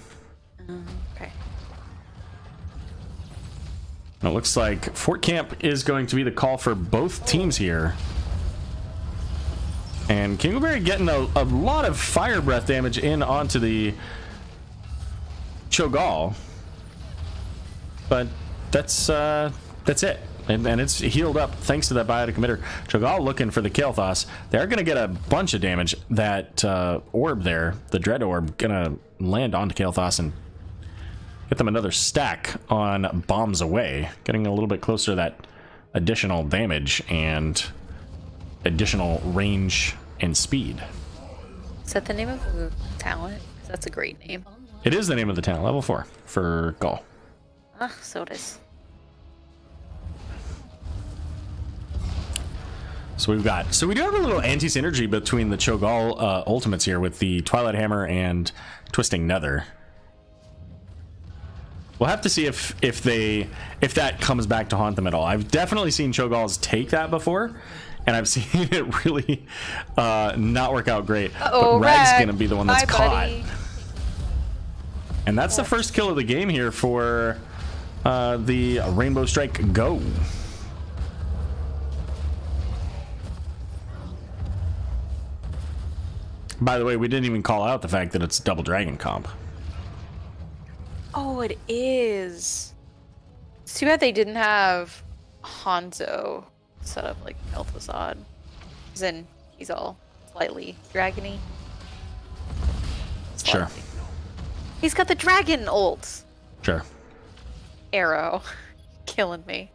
Okay. It looks like Fort Camp is going to be the call for both teams here. And Kingleberry getting a lot of fire breath damage in onto the Cho'Gall. But that's it. And it's healed up thanks to that biotic emitter. Cho'Gall looking for the Kael'thas. They're going to get a bunch of damage. That orb there, the Dread Orb, going to land onto Kael'thas and get them another stack on Bombs Away. Getting a little bit closer to that additional damage and additional range and speed. Is that the name of the talent? That's a great name. It is the name of the talent, level 4 for Gall. Ah, so it is. So we do have a little anti-synergy between the Cho'Gall ultimates here with the Twilight Hammer and Twisting Nether. We'll have to see if that comes back to haunt them at all. I've definitely seen Cho'Galls take that before, and I've seen it really not work out great. But Rag's gonna be the one that's caught. And that's the first kill of the game here for the Rainbow Strike Go. By the way, we didn't even call out the fact that it's double dragon comp. Oh, it is. It's too bad they didn't have Hanzo set up like Kel'Thuzad. As in, he's all slightly dragony. Sure. He's got the dragon ult. Sure. Aero. Killing me.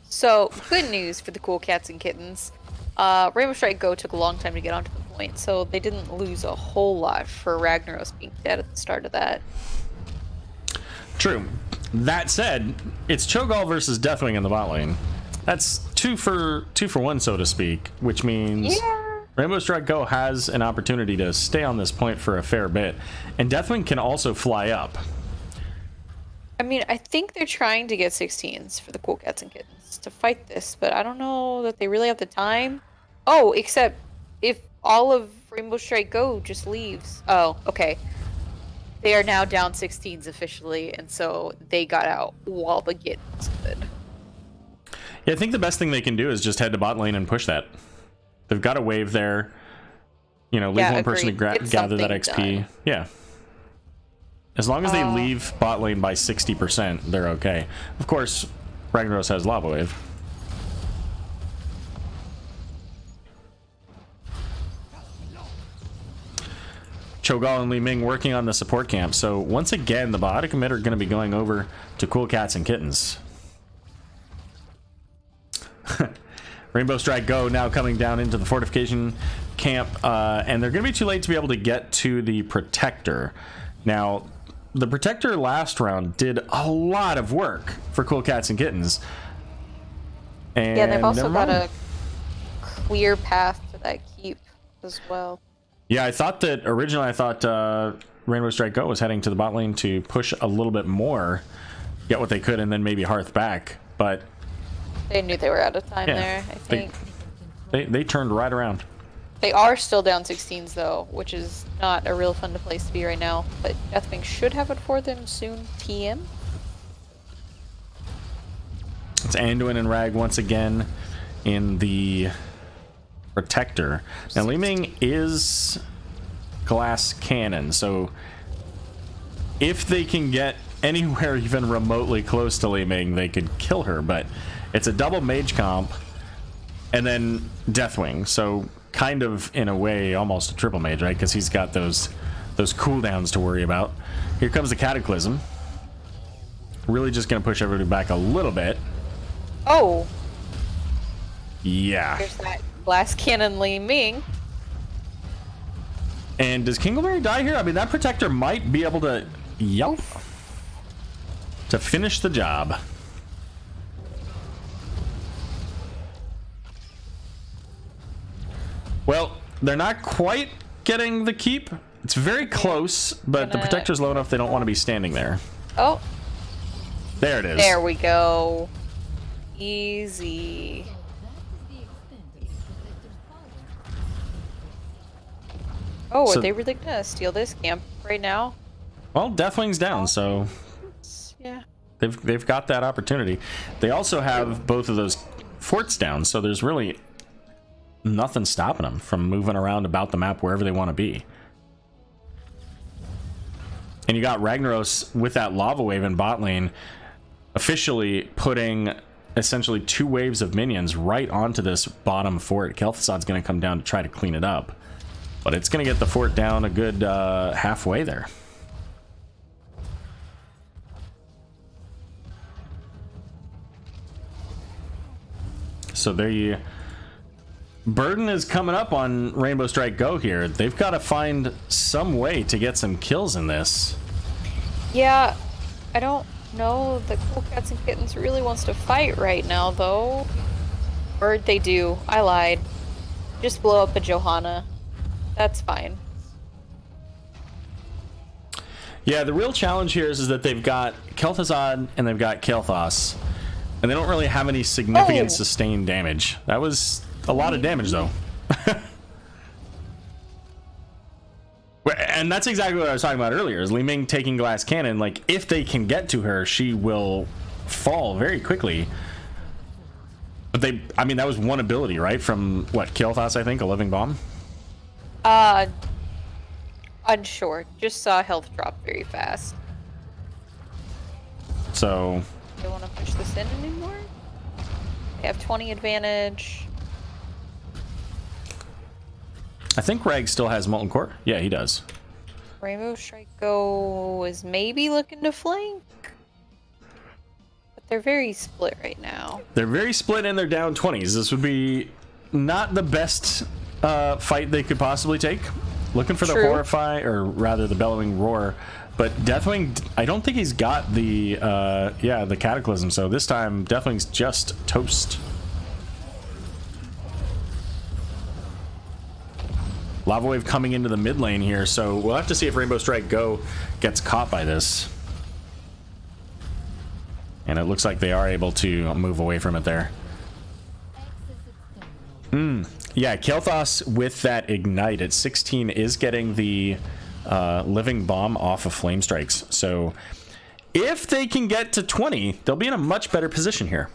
So, good news for the cool cats and kittens. Rainbow Strike Go took a long time to get onto the point, so they didn't lose a whole lot for Ragnaros being dead at the start of that. True. That said, it's Cho'Gall versus Deathwing in the bot lane. That's two for one, so to speak, which means Rainbow Strike Go has an opportunity to stay on this point for a fair bit, and Deathwing can also fly up. I mean, I think they're trying to get 16s for the cool cats and kittens to fight this, but I don't know that they really have the time. Oh, except if all of Rainbow Strike Go just leaves. Oh, okay. They are now down 16s officially, and so they got out while the kittens did. Yeah, I think the best thing they can do is just head to bot lane and push that. They've got a wave there. You know, leave one person to gather that XP. Done. Yeah. As long as they leave bot lane by 60%, they're okay. Of course, Ragnaros has Lava Wave. Cho'Gall and Li Ming working on the support camp. So once again, the biotic emitter are going to be going over to Cool Cats and Kittens. Rainbow Strike Go now coming down into the fortification camp, and they're going to be too late to be able to get to the Protector. Now, the Protector last round did a lot of work for Cool Cats and Kittens. And yeah, they've also got a clear path to that keep as well. Yeah, originally I thought Rainbow Strike Go was heading to the bot lane to push a little bit more, get what they could, and then maybe Hearth back, but they knew they were out of time there, I think. They turned right around. They are still down 16s though, which is not a real fun place to be right now, but Deathwing should have it for them soon. TM. It's Anduin and Rag once again in the Protector. Now Li Ming is glass cannon, so if they can get anywhere even remotely close to Li Ming, they could kill her, but It's a double mage comp, and then Deathwing. So kind of, in a way, almost a triple mage, right? Because he's got those cooldowns to worry about. Here comes the Cataclysm. Really just going to push everybody back a little bit. Oh. Yeah. There's that glass cannon Li Ming. And does Kingleberry die here? I mean, that Protector might be able to... Yup. To finish the job. Well, they're not quite getting the keep. It's very close, but the Protector's low enough they don't want to be standing there. Oh. There it is. There we go. Easy. Oh, So- are they really gonna steal this camp right now? Well, Deathwing's down, so Yeah. they've got that opportunity. They also have both of those forts down, so there's really nothing stopping them from moving around about the map wherever they want to be. And you got Ragnaros with that lava wave in bot lane, officially putting essentially 2 waves of minions right onto this bottom fort. Kel'Thuzad's going to come down to try to clean it up, but it's going to get the fort down a good halfway there. So there you... Burden is coming up on Rainbow Strike Go here. They've got to find some way to get some kills in this. Yeah, I don't know the Cool Cats and Kittens really wants to fight right now, though. Or they do. I lied. Just blow up a Johanna. That's fine. Yeah, the real challenge here is that they've got Kel'Thuzad and they've got Kael'thas, and they don't really have any significant sustained damage. That was a lot of damage, though. And that's exactly what I was talking about earlier, is Li Ming taking glass cannon. Like, if they can get to her, she will fall very quickly. But they, I mean, that was one ability, right? From, what, Kael'thas, I think? A living bomb? Unsure. Just saw health drop very fast. So... They want to push this in anymore? They have 20 advantage. I think Rag still has Molten Core. Yeah, he does. Rainbow Strike Go is maybe looking to flank. But they're very split right now. They're very split and they're down 20s. This would be not the best fight they could possibly take. Looking for the Horrify, or rather the Bellowing Roar. But Deathwing, I don't think he's got the, the Cataclysm. So this time, Deathwing's just toast. Lava Wave coming into the mid lane here, so we'll have to see if Rainbow Strike Go gets caught by this. And it looks like they are able to move away from it there. Yeah, Kael'thas with that Ignite at 16 is getting the Living Bomb off of Flame Strikes. So if they can get to 20, they'll be in a much better position here.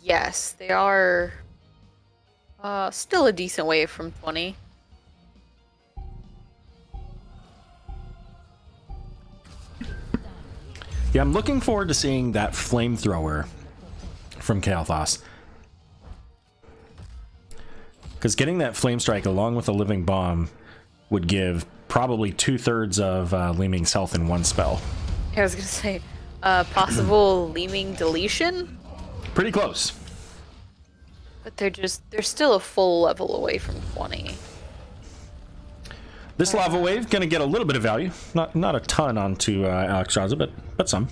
Yes, they are still a decent way from 20. Yeah, I'm looking forward to seeing that Flamethrower from Kael'thas. Because getting that Flame Strike along with a Living Bomb would give probably 2/3 of Li Ming's health in one spell. I was gonna say, possible Li Ming deletion? Pretty close. But they're still a full level away from 20. This Lava Wave gonna get a little bit of value. Not a ton onto Alexstrasza, but some.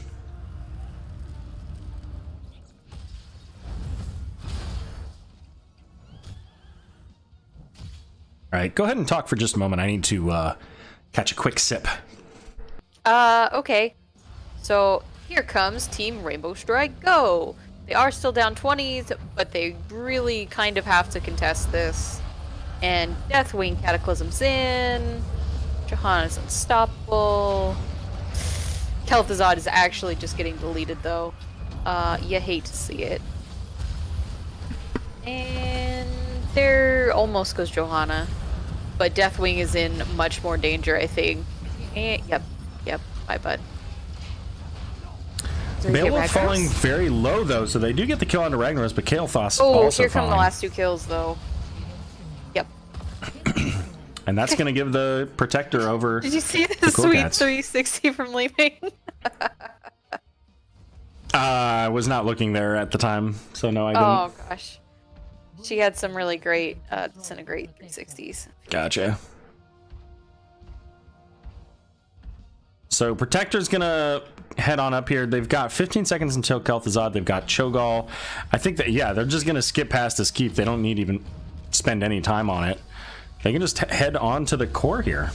All right, go ahead and talk for just a moment. I need to catch a quick sip. Okay. So here comes Team Rainbow Strike Go. They are still down 20s, but they really kind of have to contest this. And Deathwing Cataclysm's in. Johanna's unstoppable. Kel'Thuzad is actually just getting deleted, though. You hate to see it. And there almost goes Johanna. But Deathwing is in much more danger, I think. And, yep, my bud. Do they get Beowulf falling Ragnaros? very low though, so they do get the kill onto Ragnaros, but Kael'thas Oh, also here come the falling. last 2 kills though. Yep. And that's gonna give the Protector over. Did you see the Cool sweet Cats. 360 from leaving? I was not looking there at the time, so no, I didn't. Oh gosh. She had some really great disintegrate 360s. Gotcha. So Protector's gonna head on up here. They've got 15 seconds until Kel'Thuzad. They've got Cho'Gall. I think that, yeah, they're just gonna skip past this keep. They don't need even spend any time on it. They can just head on to the core here.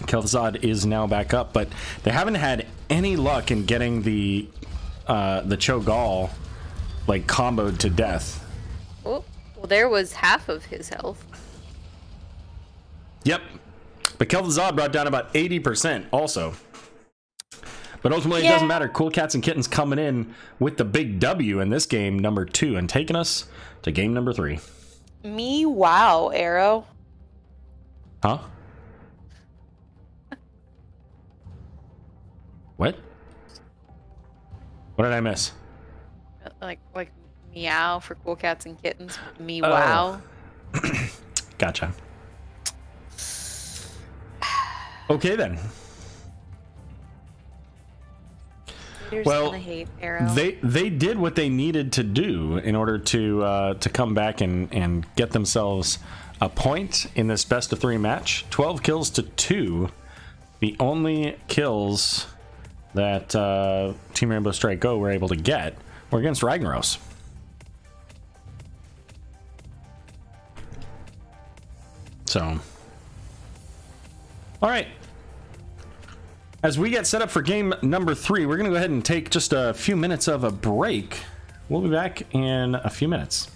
Kel'Thuzad is now back up, but they haven't had any luck in getting the Cho'Gall like comboed to death. Oh, well, there was half of his health. Yep, but Kel'Thuzad brought down about 80% also. But ultimately, it doesn't matter. Cool Cats and Kittens coming in with the big W in this game, number 2, and taking us to game number 3. Me wow, Aero. Huh? What? What did I miss? Like meow for Cool Cats and Kittens. Me Oh. wow. Gotcha. Okay then. You're Well, gonna hate Aero. they did what they needed to do in order to come back and get themselves a point in this best of 3 match. 12 kills to 2. The only kills that Team Rainbow Strike Go were able to get were against Ragnaros. So, all right. As we get set up for game number 3, we're going to go ahead and take just a few minutes of a break. We'll be back in a few minutes.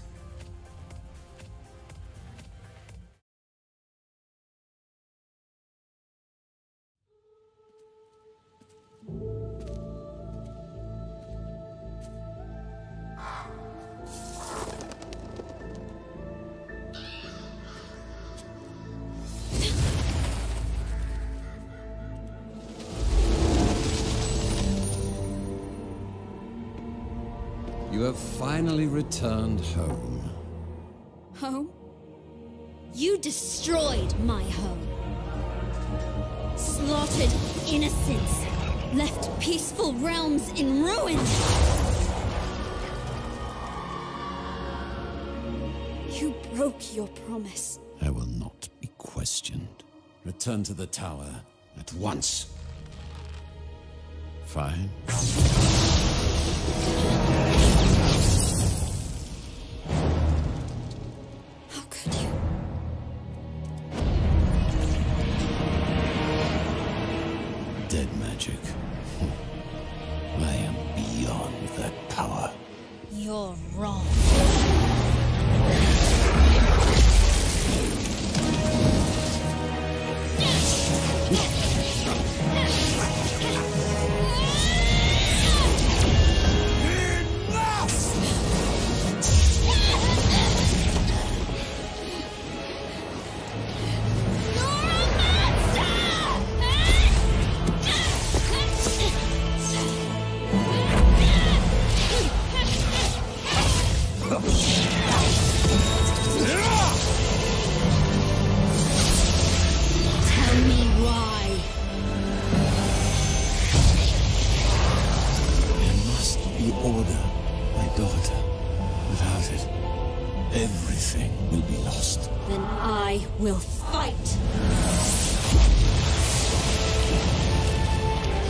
You have finally returned home. Home? You destroyed my home. Slaughtered innocents. Left peaceful realms in ruins. You broke your promise. I will not be questioned. Return to the tower at once. Fine. How could you? Dead magic. I am beyond that power. You're wrong. Tell me why. There must be order, my daughter. Without it, everything will be lost. Then I will fight.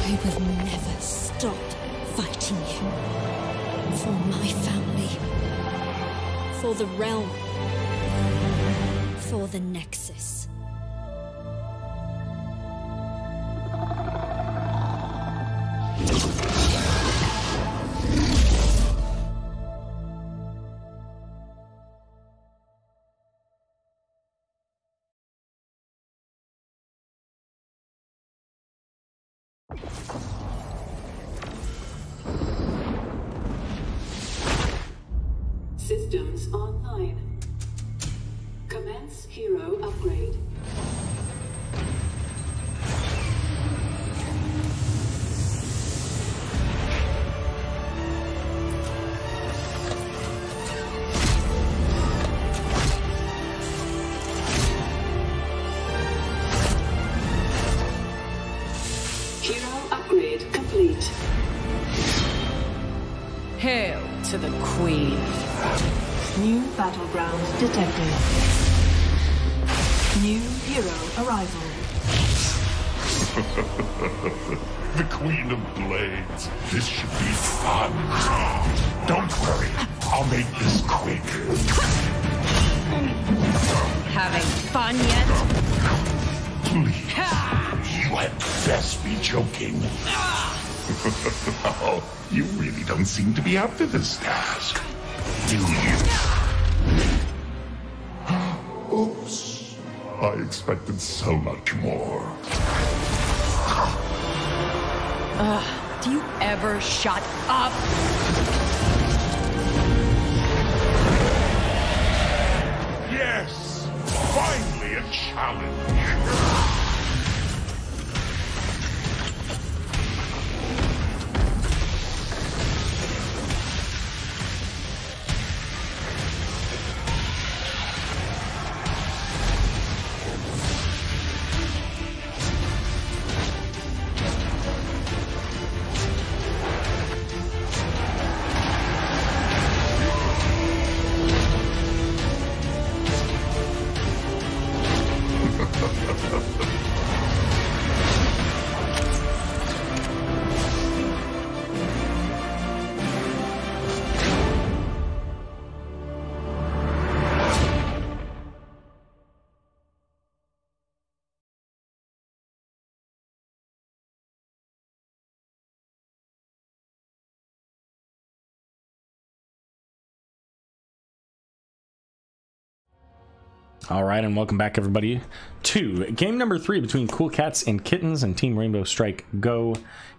I will never stop fighting you. For my family. For the realm. For the Nexus. Systems online. Commence hero upgrade. Hail to the Queen. New battleground detected. New hero arrival. The Queen of Blades. This should be fun. Don't worry, I'll make this quick. Having fun yet? Please, you had best be joking. Oh, you really don't seem to be up to this task, do you? Oops, I expected so much more. Do you ever shut up? Yes, finally a challenge. All right, and welcome back, everybody, to game number 3 between Cool Cats and Kittens and Team Rainbow Strike Go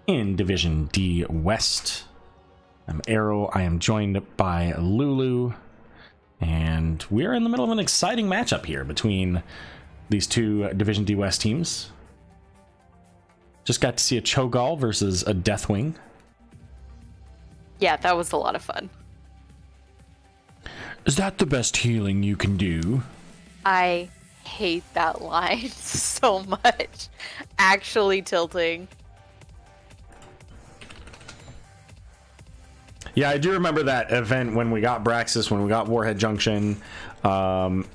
in Division D West. I'm Aero. I am joined by Lulu, and we're in the middle of an exciting matchup here between these two Division D West teams. Just got to see a Cho'Gall versus a Deathwing. Yeah, that was a lot of fun. Is that the best healing you can do? I hate that line so much. Actually tilting. Yeah, I do remember that event when we got Braxis, when we got Warhead Junction, and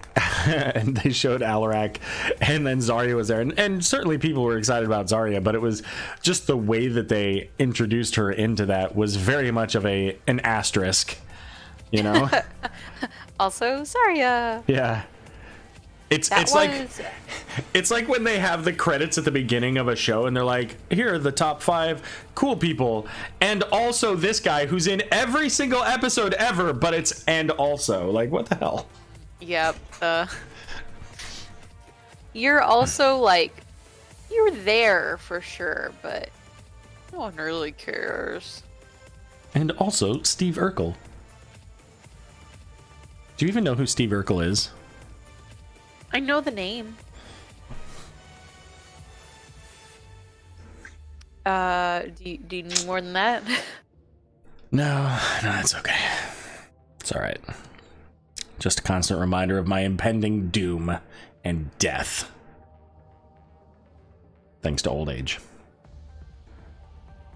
they showed Alarak, and then Zarya was there. And certainly people were excited about Zarya, but it was just the way that they introduced her into that was very much of an asterisk, you know? Also, Zarya. Yeah. It's like when they have the credits at the beginning of a show and they're like, here are the top 5 cool people, and also this guy who's in every single episode ever, but it's and also, like, what the hell? Yep. You're also like, you're there for sure, but no one really cares. And also Steve Urkel. Do you even know who Steve Urkel is? I know the name. Do you need more than that? No, it's okay. It's all right. Just a constant reminder of my impending doom and death. Thanks to old age.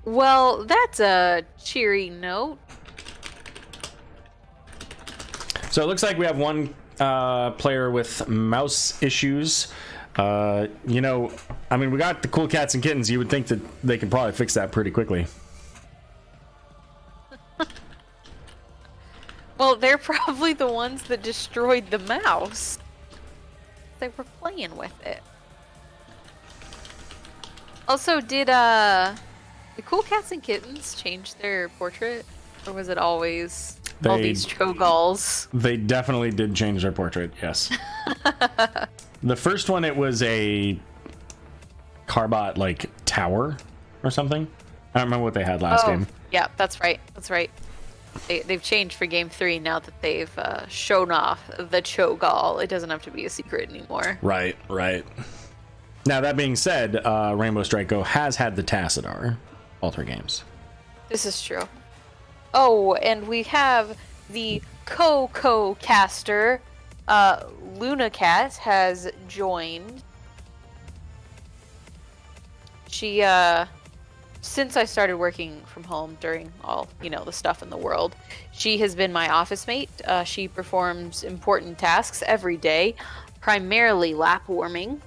Well, that's a cheery note. So it looks like we have one player with mouse issues. You know, I mean, we got the Cool Cats and Kittens. You would think that they can probably fix that pretty quickly. Well, they're probably the ones that destroyed the mouse. They were playing with it. Also, did the Cool Cats and Kittens change their portrait? Or was it always all these Cho'Galls? They definitely did change their portrait, yes. The first one, it was a Carbot, like, tower or something. I don't remember what they had last game. Yeah, that's right. That's right. They've changed for game 3 now that they've shown off the Cho'Gall. It doesn't have to be a secret anymore. Right, right. Now, that being said, Rainbow Strike Go has had the Tassadar all 3 games. This is true. Oh, and we have the co-caster, Luna Cat, has joined. She since I started working from home during all, the stuff in the world, she has been my office mate. She performs important tasks every day, primarily lap warming.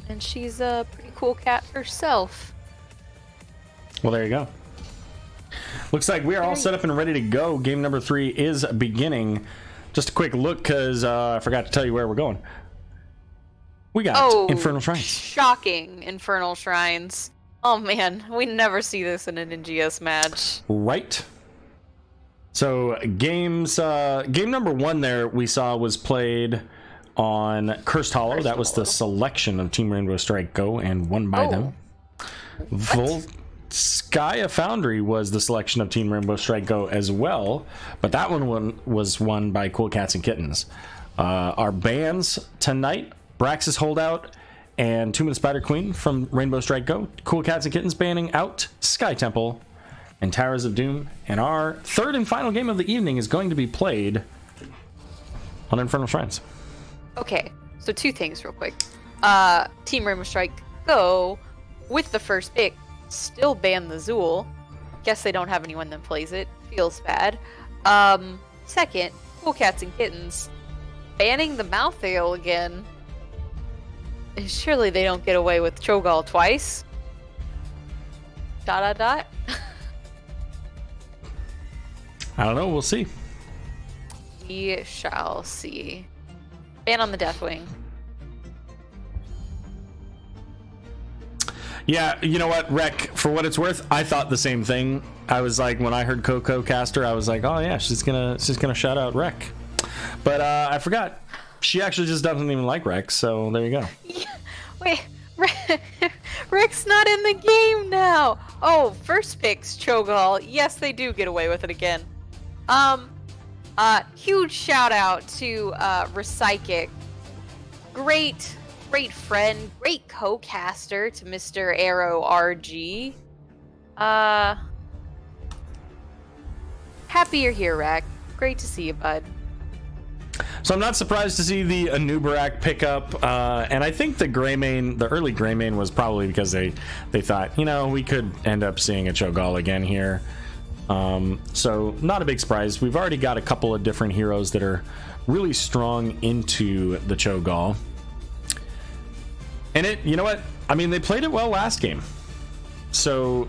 And she's a pretty cool cat herself. Well, there you go. Looks like we are all set up and ready to go. Game number 3 is beginning. Just a quick look, because I forgot to tell you where we're going. We got Infernal Shrines. Shocking Infernal Shrines. Oh man, we never see this in an NGS match. Right. So game number 1 there we saw was played on Cursed Hollow. That was the selection of Team Rainbow Strike Go and won by them. Volskaya Foundry was the selection of Team Rainbow Strike Go as well, but that one was won by Cool Cats and Kittens. Our bans tonight: Braxis Holdout and Tomb of the Spider Queen from Rainbow Strike Go. Cool Cats and Kittens banning out Sky Temple and Towers of Doom. And our third and final game of the evening is going to be played on Infernal Shrines. Okay, so 2 things real quick. Team Rainbow Strike Go, with the first pick, still ban the Zool. Guess they don't have anyone that plays it. Feels bad. Second, Cool Cats and Kittens banning the Mouth Ale again. Surely they don't get away with Cho'Gall twice. ... I don't know, we'll see. We shall see. Ban on the Deathwing. Yeah, you know what, Rec, for what it's worth, I thought the same thing. I was like, when I heard Coco Caster, I was like, oh yeah, she's gonna shout out Rec. But I forgot. She actually just doesn't even like Rex, so there you go. Yeah, wait, Rick's not in the game now. Oh, first pick's Cho'Gall. Yes, they do get away with it again. Huge shout out to Recycic. Great friend, great co-caster to Mr. Aero RG. Happy you're here, Rack. Great to see you, bud. So I'm not surprised to see the Anubarak pick up, and I think the early Greymane was probably because they thought, we could end up seeing a Cho'Gall again here. So not a big surprise. We've already got a couple of different heroes that are really strong into the Cho'Gall. And you know what? I mean, they played it well last game. So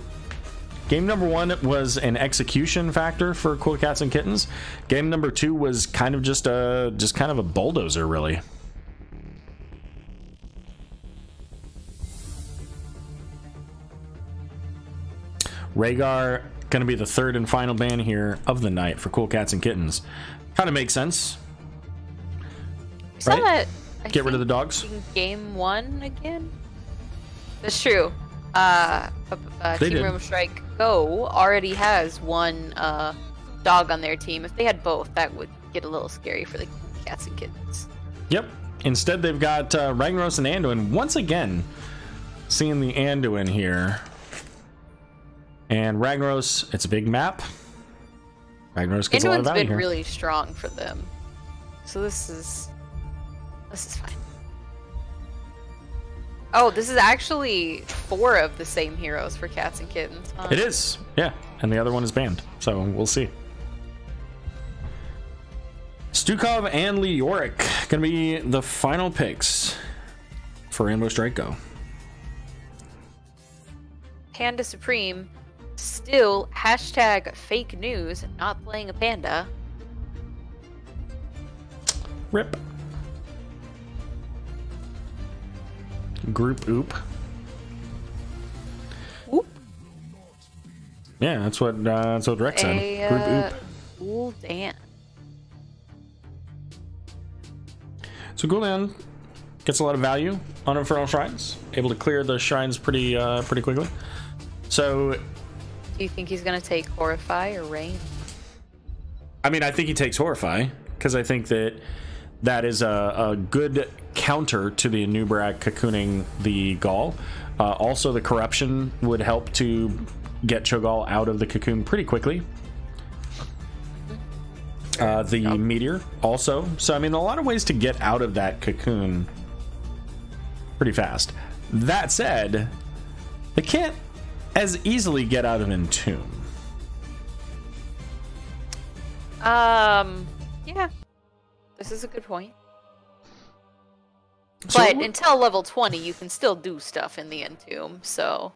game number 1 was an execution factor for Cool Cats and Kittens. Game number 2 was kind of just kind of a bulldozer, really. Rhaegar going to be the third and final ban here of the night for Cool Cats and Kittens. Kind of makes sense. Right? Get rid of the dogs. Game 1 again. That's true. Team Rainbow Strike Go already has one dog on their team. If they had both, that would get a little scary for the Cats and Kittens. Yep. Instead, they've got Ragnaros and Anduin. Once again, seeing the Anduin here. And Ragnaros, it's a big map. Ragnaros gets a lot of value here. Anduin's been really strong for them. So this is fine. Oh, this is actually 4 of the same heroes for Cats and Kittens. Huh? It is, yeah. And the other one is banned, so we'll see. Stukov and Leoric gonna be the final picks for Rainbow Strike Go. Panda Supreme, still hashtag fake news, not playing a panda. Rip. Group oop. Oop. Yeah, that's what Rex said. Group oop. Cool Dan. So Gul'dan gets a lot of value on Infernal Shrines. Able to clear the shrines pretty quickly. So, do you think he's gonna take Horrify or Rain? I mean, I think he takes Horrify because I think that is a good counter to the Anubarak cocooning the Gall. Also, the Corruption would help to get Cho'Gall out of the cocoon pretty quickly. The Meteor also. So, I mean, a lot of ways to get out of that cocoon pretty fast. That said, they can't as easily get out of Entomb. Yeah. This is a good point. So But until level 20, you can still do stuff in the Entomb, so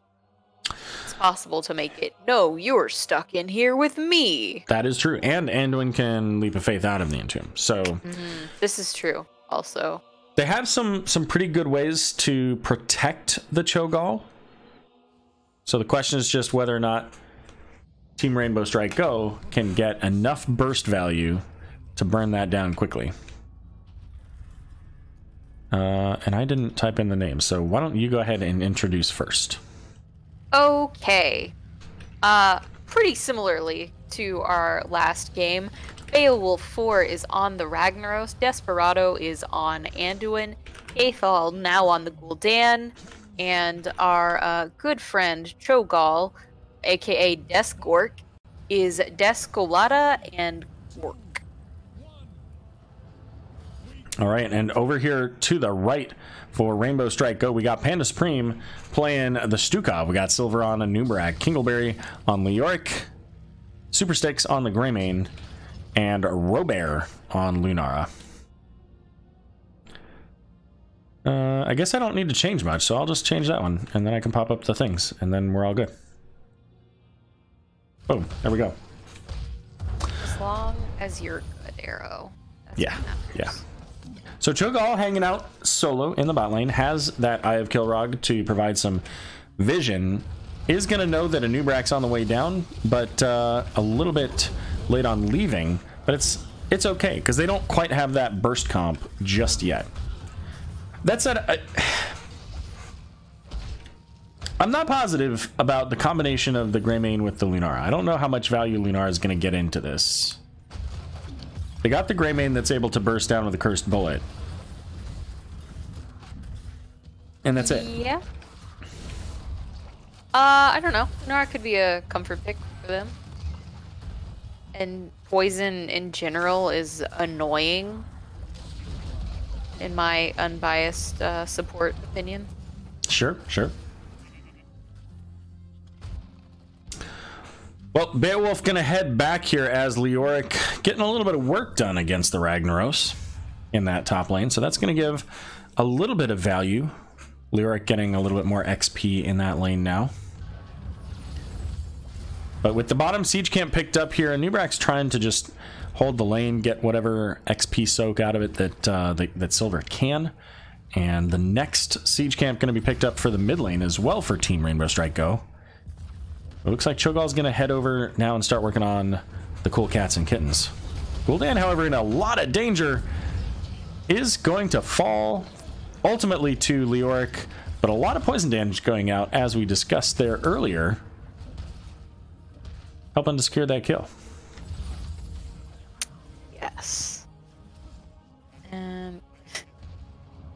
it's possible to make it, no, you're stuck in here with me. that is true. And Anduin can leap of faith out of the Entomb. So This is true, also. they have some pretty good ways to protect the Cho'Gall. So the question is just whether or not Team Rainbow Strike Go can get enough burst value to burn that down quickly. And I didn't type in the name, so why don't you go ahead and introduce first? Okay. Pretty similarly to our last game, Beowulf 4 is on the Ragnaros, Desperado is on Anduin, Aethal now on the Gul'dan, and our good friend Cho'Gall, aka Desgork, is Descolata and Gork. All right, and over here to the right for Rainbow Strike Go, we got Panda Supreme playing the Stukov. We got Silver on a Nubarak, Kingleberry on Leoric, Supersticks on the Greymane, and Robert on Lunara. I guess I don't need to change much, so I'll just change that one, and then I can pop up the things, and then we're all good. Boom, there we go. As long as you're good, Aero. That's Yeah, what matters. yeah. So Cho'Gall hanging out solo in the bot lane, has that Eye of Kilrog to provide some vision, is going to know that a Nubarak's on the way down, but a little bit late on leaving, but it's okay, because they don't quite have that burst comp just yet. That said, I'm not positive about the combination of the Greymane with the Lunara. I don't know how much value Lunara is going to get into this. They got the Greymane that's able to burst down with a Cursed Bullet. And that's it. Yeah. I don't know. Lunara could be a comfort pick for them. And poison in general is annoying, in my unbiased support opinion. Sure, sure. Well, Beowulf gonna head back here as Leoric getting a little bit of work done against the Ragnaros in that top lane, so that's gonna give a little bit of value. Leoric getting a little bit more XP in that lane now. But with the bottom siege camp picked up here, Nubarak's trying to just hold the lane, get whatever XP soak out of it that Silver can. And the next siege camp going to be picked up for the mid lane as well for Team Rainbow Strike Go. It looks like Cho'Gall's going to head over now and start working on the cool cats and kittens. Gul'dan, however, in a lot of danger, is going to fall ultimately to Leoric, but a lot of poison damage going out as we discussed there earlier, helping to secure that kill. Yes. And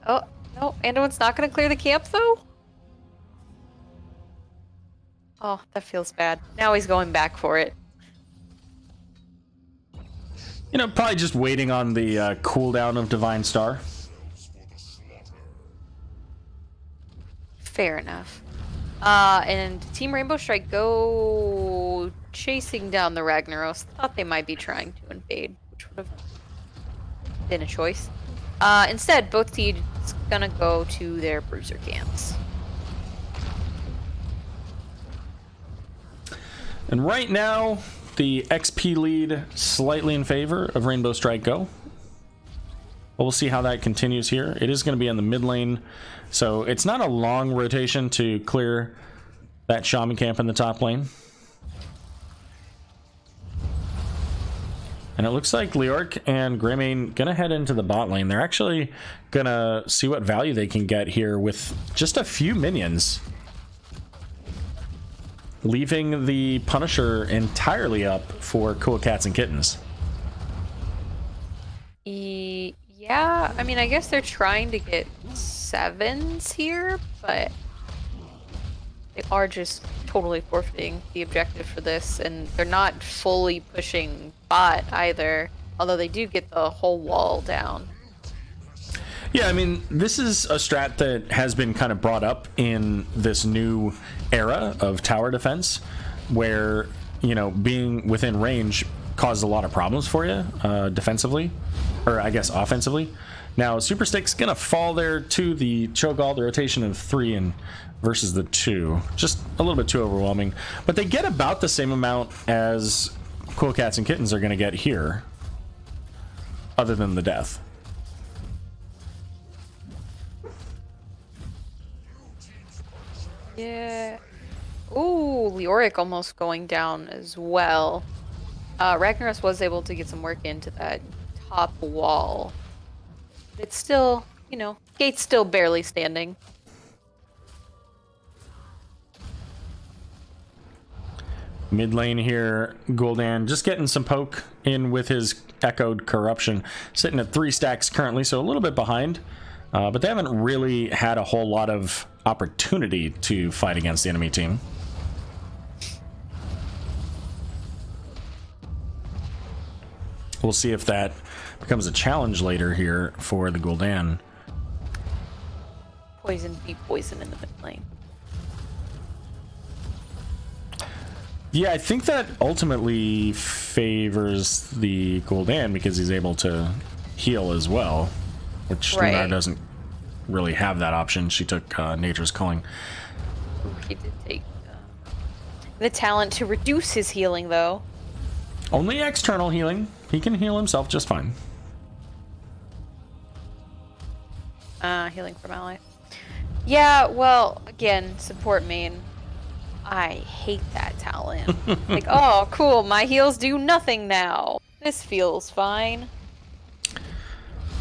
oh no, Anduin's not going to clear the camp though. Oh, that feels bad. Now he's going back for it. You know, probably just waiting on the cooldown of Divine Star. Fair enough. And Team Rainbow Strike Go chasing down the Ragnaros. Thought they might be trying to invade, which would have been a choice. Instead, both teams gonna go to their bruiser camps. And right now, the XP lead slightly in favor of Rainbow Strike Go. But we'll see how that continues here. It is going to be in the mid lane, so it's not a long rotation to clear that Shaman camp in the top lane. And it looks like Leoric and Greymane gonna head into the bot lane. They're actually gonna see what value they can get here with just a few minions, leaving the Punisher entirely up for cool cats and kittens. Yeah, I mean, I guess they're trying to get 7s here, but they are just totally forfeiting the objective for this, and they're not fully pushing bot either, although they do get the whole wall down. Yeah, I mean, this is a strat that has been kind of brought up in this new era of tower defense, where, you know, being within range caused a lot of problems for you defensively, or I guess offensively. Now, Super Stick's gonna fall there to the Cho'Gall, the rotation of 3 and versus the 2. Just a little bit too overwhelming. But they get about the same amount as Cool Cats and Kittens are gonna get here, other than the death. Yeah. Ooh, Leoric almost going down as well. Ragnaros was able to get some work into that top wall. It's still, you know, gate's still barely standing. Mid lane here, Gul'dan just getting some poke in with his echoed corruption, sitting at 3 stacks currently, so a little bit behind. But they haven't really had a whole lot of opportunity to fight against the enemy team. We'll see if that becomes a challenge later here for the Gul'dan. Poison be poison in the mid lane. Yeah, I think that ultimately favors the Gul'dan because he's able to heal as well, which Lunar doesn't really have that option. She took Nature's Calling. He did take the talent to reduce his healing, though. Only external healing. He can heal himself just fine. Healing from ally. Yeah, well, again, support main. I hate that talent. Like, oh, cool, my heals do nothing now. This feels fine.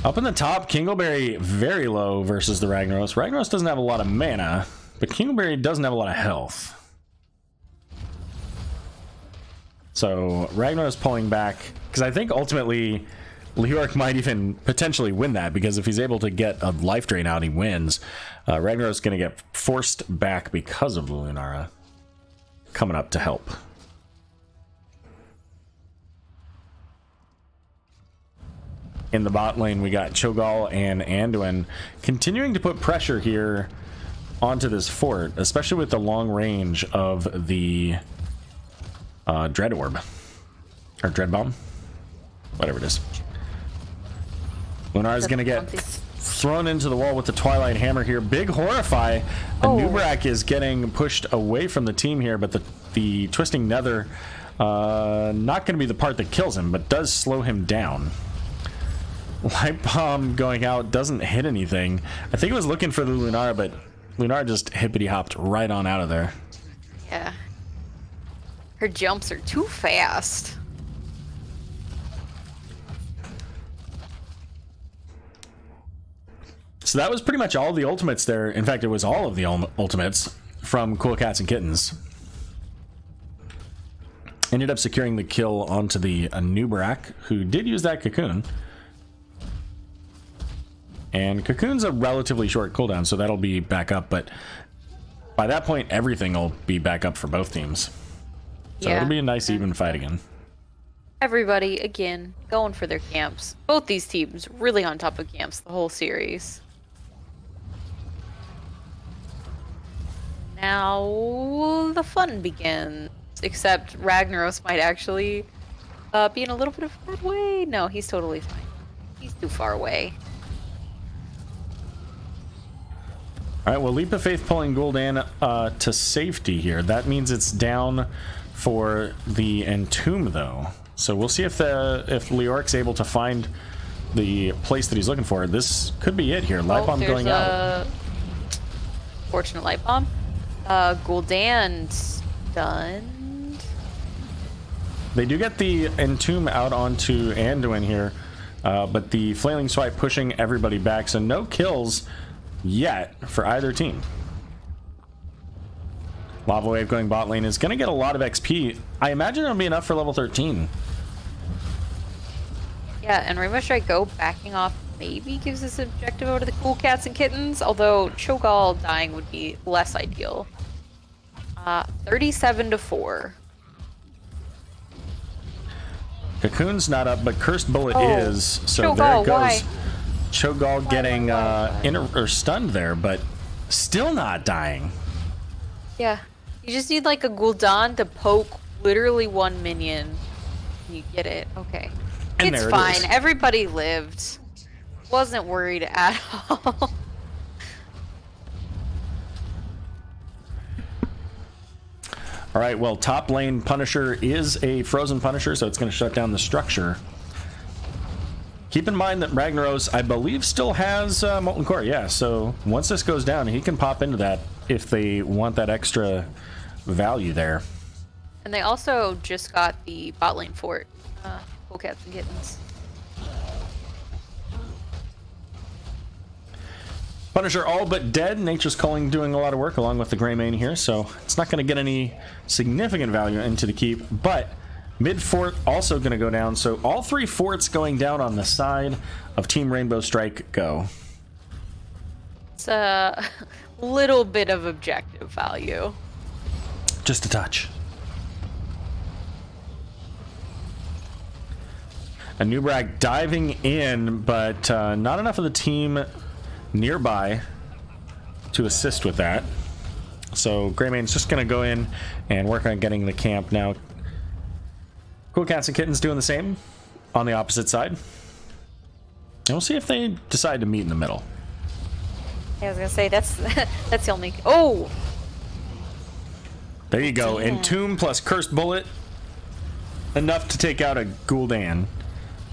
Up in the top, Kingleberry very low versus the Ragnaros. Ragnaros doesn't have a lot of mana, but Kingleberry doesn't have a lot of health. So Ragnaros pulling back, because I think ultimately Leoric might even potentially win that, because if he's able to get a life drain out, he wins. Ragnaros is going to get forced back because of Lunara coming up to help. In the bot lane, we got Cho'Gall and Anduin continuing to put pressure here onto this fort, especially with the long range of the Dread Orb. Or Dread Bomb. Whatever it is. Lunar's going to get thrown into the wall with the Twilight Hammer here. Big Horrify. The Nubrak is getting pushed away from the team here, but the Twisting Nether not going to be the part that kills him, but does slow him down. Light Bomb going out doesn't hit anything. I think it was looking for the Lunar, but Lunar just hippity hopped right on out of there. Yeah. Her jumps are too fast. So that was pretty much all of the ultimates there. In fact, it was all of the ultimates from Cool Cats and Kittens. Ended up securing the kill onto the Nubrak, who did use that cocoon. And cocoon's a relatively short cooldown, so that'll be back up, but by that point everything will be back up for both teams. So it'll be a nice even fight again. Everybody, again, going for their camps. Both these teams really on top of camps the whole series. Now the fun begins. Except Ragnaros might actually be in a little bit of a bad way. No, he's totally fine. He's too far away. Alright, well, Leap of Faith pulling Gul'dan to safety here. That means it's down for the Entomb, though. So we'll see if Leoric's able to find the place that he's looking for. This could be it here. Light Bomb going out. Fortunate Light Bomb. Gul'dan's stunned. They do get the Entomb out onto Anduin here, but the Flailing Swipe pushing everybody back, so no kills yet for either team. Lava Wave going bot lane is going to get a lot of XP. I imagine it'll be enough for level 13. Yeah, and Rainbow Strike Go backing off maybe gives us objective over to the Cool Cats and Kittens, although Cho'Gall dying would be less ideal. 37-4. Cocoon's not up, but Cursed Bullet is, so Cho'Gall, there it goes. Cho'Gall getting stunned there, but still not dying. Yeah. You just need like a Gul'dan to poke literally one minion. You get it. Okay. And it's there it fine. is. Everybody lived. Wasn't worried at all. All right, well, top lane Punisher is a frozen Punisher, so it's going to shut down the structure. Keep in mind that Ragnaros, I believe, still has Molten Core. Yeah, so once this goes down, he can pop into that if they want that extra value there. And they also just got the bot lane fort. Cool Cats and Kittens. Punisher all but dead. Nature's Calling doing a lot of work along with the Grey Mane here, so it's not going to get any significant value into the keep, but mid fort also going to go down, so all three forts going down on the side of Team Rainbow Strike Go. It's a little bit of objective value. Just a touch. Anub'arak diving in, but not enough of the team nearby to assist with that. So Greymane's just going to go in and work on getting the camp now. Cool Cats and Kittens doing the same on the opposite side. And we'll see if they decide to meet in the middle. Yeah, I was gonna say that's that's the only. Oh, there you go. Damn. Entomb plus Cursed Bullet, enough to take out a Gul'dan.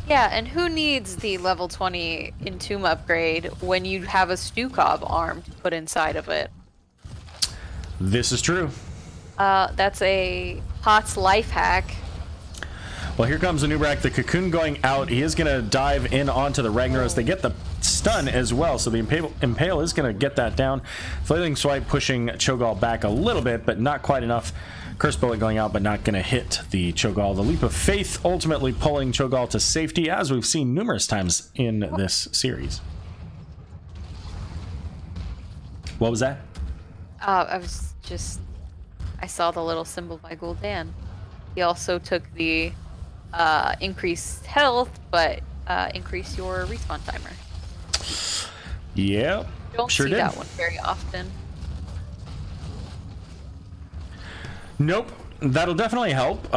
yeah, and who needs the level 20 Entomb upgrade when you have a Stukov arm to put inside of it? This is true. That's a HOTS life hack. Well, here comes Anub'arak, the Cocoon going out. He is going to dive in onto the Ragnaros. They get the stun as well, so the Impale is going to get that down. Flailing Swipe pushing Cho'Gall back a little bit, but not quite enough. Curse Bullet going out, but not going to hit the Cho'Gall. The Leap of Faith ultimately pulling Cho'Gall to safety, as we've seen numerous times in this series. What was that? I saw the little symbol by Gul'dan. He also took the increased health, but increase your respawn timer. Yeah, Don't sure see did. that one very often. Nope. That'll definitely help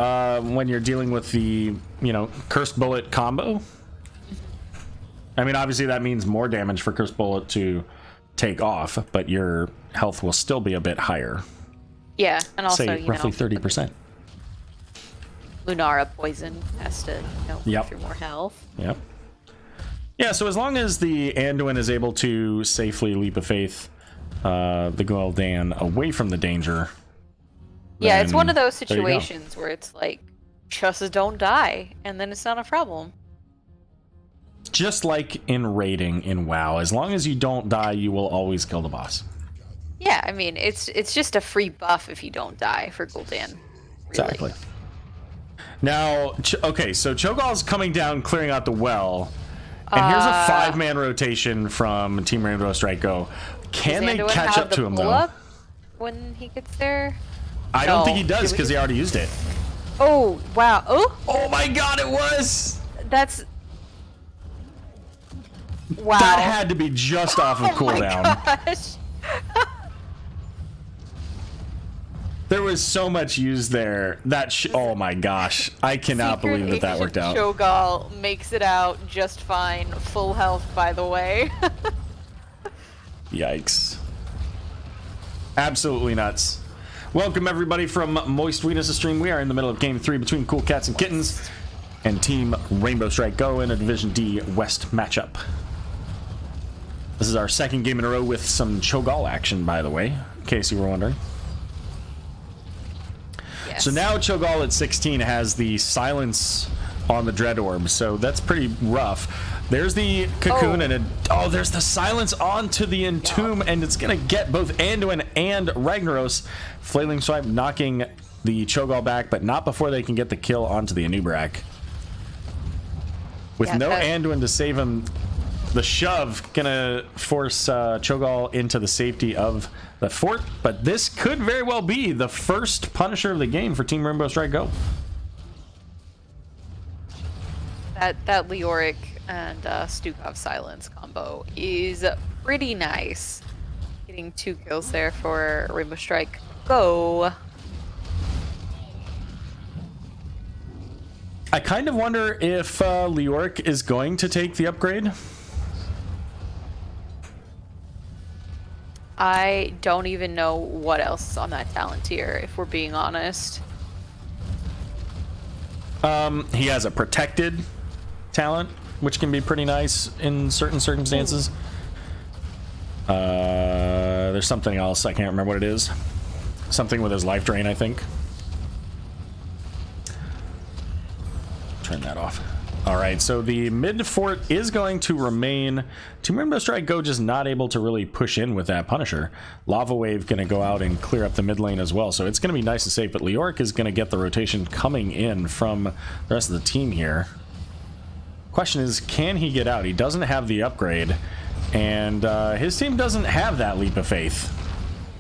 when you're dealing with the, Cursed Bullet combo. I mean, obviously that means more damage for Cursed Bullet to take off, but your health will still be a bit higher. Yeah, and also, say roughly 30%. Lunara poison has to, Yep. through more health. Yep. Yeah, so as long as the Anduin is able to safely Leap of Faith the Gul'dan away from the danger. Yeah, it's one of those there you go. situations where it's like, just don't die, and then it's not a problem. Just like in raiding in WoW, as long as you don't die, you will always kill the boss. Yeah, I mean, it's just a free buff if you don't die for Gul'dan. Really. Exactly. Now, okay, so Cho'Gall's coming down, clearing out the well, and here's a 5-man rotation from Team Rainbow Strike Go. Can they Anduin catch have up the to him, though? pull-up when he gets there? I don't No. think he does, Did we because he already used it. Oh, wow. Oh! Oh my god, it was! That's... Wow. That had to be just off of cooldown. Gosh. There was so much used there. Oh my gosh. I cannot Secret believe that worked out. Cho'Gall makes it out just fine. Full health, by the way. Yikes. Absolutely nuts. Welcome everybody from Moist Weakness stream. We are in the middle of Game 3 between Cool Cats and Kittens and Team Rainbow Strike Go in a Division D West matchup. This is our second game in a row with some Cho'Gall action, by the way, in case you were wondering. Yes. So now Cho'Gall at 16 has the silence on the Dread Orb, so that's pretty rough. There's the Cocoon and there's the silence onto the Entomb, and it's gonna get both Anduin and Ragnaros. Flailing Swipe knocking the Cho'Gall back, but not before they can get the kill onto the Anub'arak. With no Anduin to save him, the shove gonna force Cho'Gall into the safety of the fort, but this could very well be the first Punisher of the game for Team Rainbow Strike Go. That Leoric and Stukov Silence combo is pretty nice. Getting 2 kills there for Rainbow Strike. Go! I kind of wonder if Leoric is going to take the upgrade. I don't even know what else is on that talent tier, if we're being honest. He has a protected talent, which can be pretty nice in certain circumstances. There's something else. I can't remember what it is. Something with his life drain, I think. Turn that off. All right, so the mid fort is going to remain. Team Rainbow Strike Go just not able to really push in with that Punisher. Lava Wave going to go out and clear up the mid lane as well, so it's going to be nice and safe, but Leoric is going to get the rotation coming in from the rest of the team here. Question is, can he get out? He doesn't have the upgrade, and his team doesn't have that leap of faith.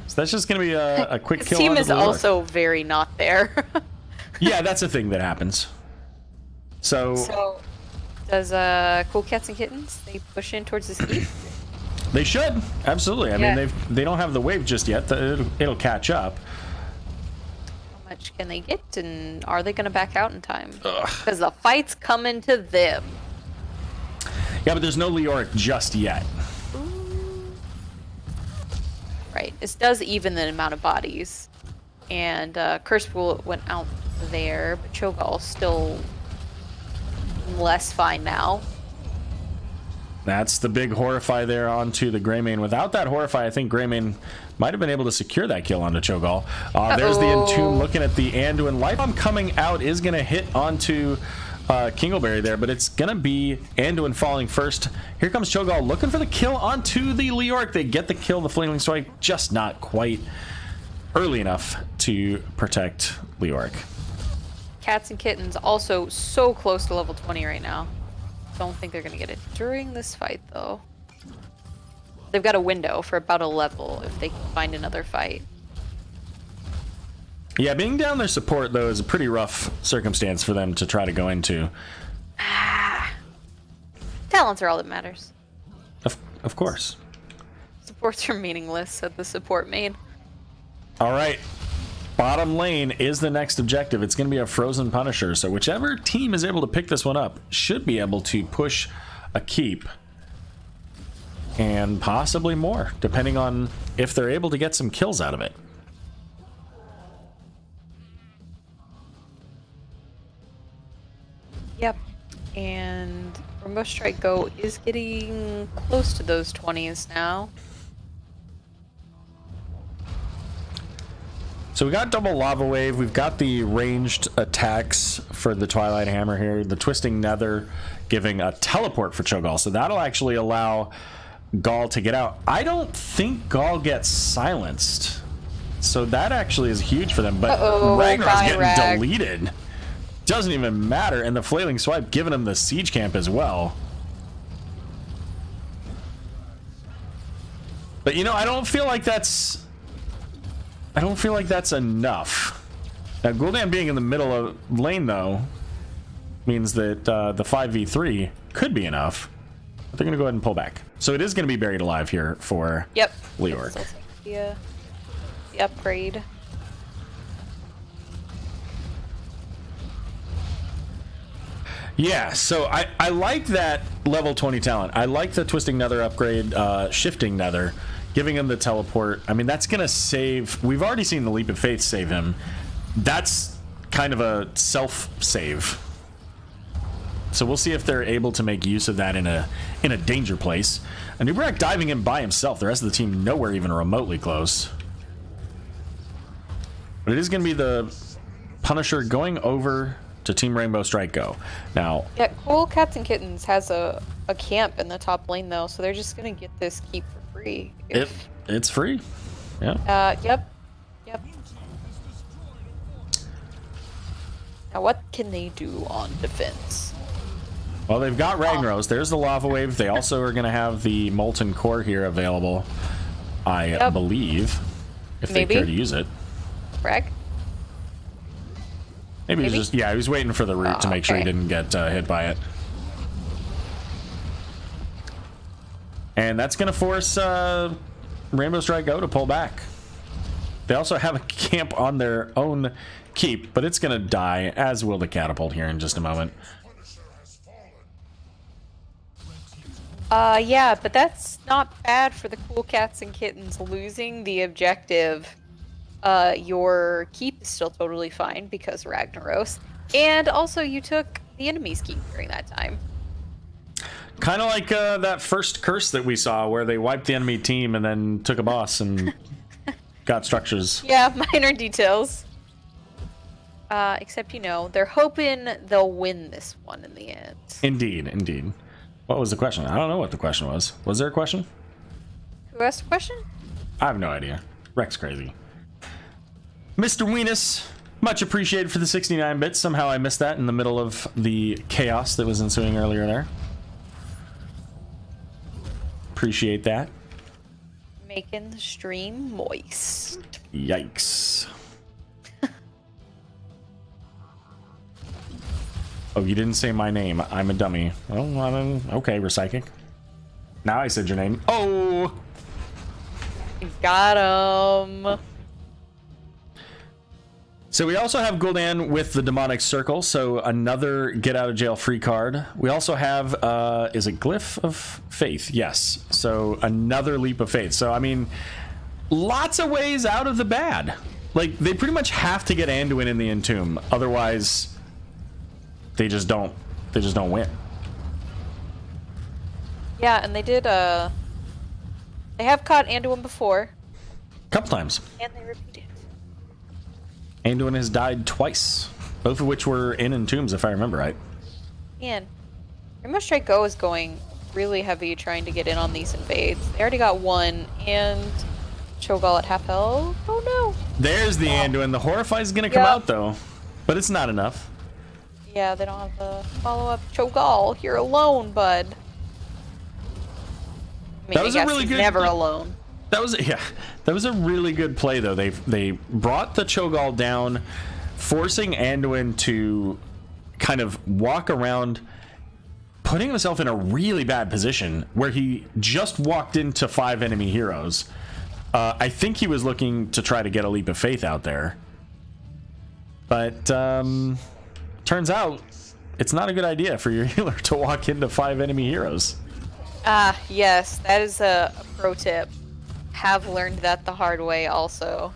So that's just going to be a quick kill. His team is also very not there. Yeah, that's a thing that happens. So does Cool Cats and Kittens, they push in towards this heat? They should, absolutely. I mean, they don't have the wave just yet. It'll catch up. How much can they get, and are they going to back out in time? Because the fight's coming to them. Yeah, but there's no Leoric just yet. Ooh. Right. This does even the amount of bodies, and Curse Pool went out there, but Cho'Gall's still less fine now. That's the big Horrify there onto the Greymane. Without that Horrify, I think Greymane might have been able to secure that kill onto Cho'Gall. There's the Entomb looking at the Anduin. Light Bomb coming out is going to hit onto Kingleberry there, but it's going to be Anduin falling first. Here comes Cho'Gall looking for the kill onto the Leoric. They get the kill, the Flaming Swipe, just not quite early enough to protect Leoric. Cats and Kittens also so close to level 20 right now. Don't think they're gonna get it during this fight though. They've got a window for about a level if they can find another fight. Yeah, being down their support though is a pretty rough circumstance for them to try to go into. Talents are all that matters. Of course. Supports are meaningless at the support main. All right. Bottom lane is the next objective. It's going to be a Frozen Punisher. So whichever team is able to pick this one up should be able to push a keep. And possibly more, depending on if they're able to get some kills out of it. Yep. And Rainbow Strike Go is getting close to those 20s now. So we got double Lava Wave, we've got the ranged attacks for the Twilight Hammer here, the Twisting Nether giving a teleport for Cho'Gall, so that'll actually allow Gall to get out. I don't think Gall gets silenced, so that actually is huge for them, but Ragnar's getting deleted. Doesn't even matter, and the Flailing Swipe giving him the Siege Camp as well. But you know, I don't feel like that's enough. Now, Gul'dan being in the middle of lane, though, means that the 5v3 could be enough. But they're going to go ahead and pull back. So it is going to be buried alive here for Leoric. The upgrade. Yeah, so I like that level 20 talent. I like the Twisting Nether upgrade, Shifting Nether. Giving him the teleport. I mean, that's going to save... We've already seen the Leap of Faith save him. That's kind of a self-save. So we'll see if they're able to make use of that in a danger place. Anub'arak diving in by himself. The rest of the team nowhere even remotely close. But it is going to be the Punisher going over to Team Rainbow Strike Go. Now... Yeah, Cool Cats and Kittens has a camp in the top lane, though, so they're just going to get this keep for free. It's free. Yeah. Yep. Now, what can they do on defense? Well, they've got Ragnaros. There's the Lava Wave. They also are going to have the Molten Core here available, I believe, if they care to use it. Rag? Maybe he was just... Yeah, he was waiting for the root to make sure he didn't get hit by it. And that's going to force Rainbow Strike Go to pull back. They also have a camp on their own keep, but it's going to die, as will the catapult here in just a moment. Yeah, but that's not bad for the cool cats and kittens losing the objective. Your keep is still totally fine because Ragnaros. And also you took the enemy's keep during that time. Kind of like that first curse that we saw where they wiped the enemy team and then took a boss and got structures. Yeah, minor details. Except, you know, they're hoping they'll win this one in the end. Indeed, indeed. What was the question? I don't know what the question was. Was there a question? Who asked the question? I have no idea. Rex crazy. Mr. Weenus, much appreciated for the 69 bits. Somehow I missed that in the middle of the chaos that was ensuing earlier there. Appreciate that. Making the stream moist. Yikes. Oh, you didn't say my name. I'm a dummy. Well, okay, we're psychic. Now I said your name. Oh! You got him. So we also have Gul'dan with the Demonic Circle, so another get out of jail free card. We also have, is it Glyph of Faith? Yes. So another Leap of Faith. So, I mean, lots of ways out of the bad. Like, they pretty much have to get Anduin in the Entomb. Otherwise, they just don't win. Yeah, and they did, they have caught Anduin before. Couple times. And they repeated. Anduin has died twice, both of which were in Entombs, if I remember right. Man, Rainbow Strike Go is going really heavy trying to get in on these invades. They already got one, and Cho'Gall at half health. Oh no! There's the Anduin. The Horrify is going to come out, though, but it's not enough. Yeah, they don't have the follow-up. Cho'Gall, you're alone, bud. I mean, That was I a guess really he's good. never alone. That was that was a really good play though. They brought the Cho'Gall down, forcing Anduin to kind of walk around, putting himself in a really bad position where he just walked into 5 enemy heroes. I think he was looking to try to get a Leap of Faith out there, but turns out it's not a good idea for your healer to walk into 5 enemy heroes. Yes, that is a pro tip. Have learned that the hard way also.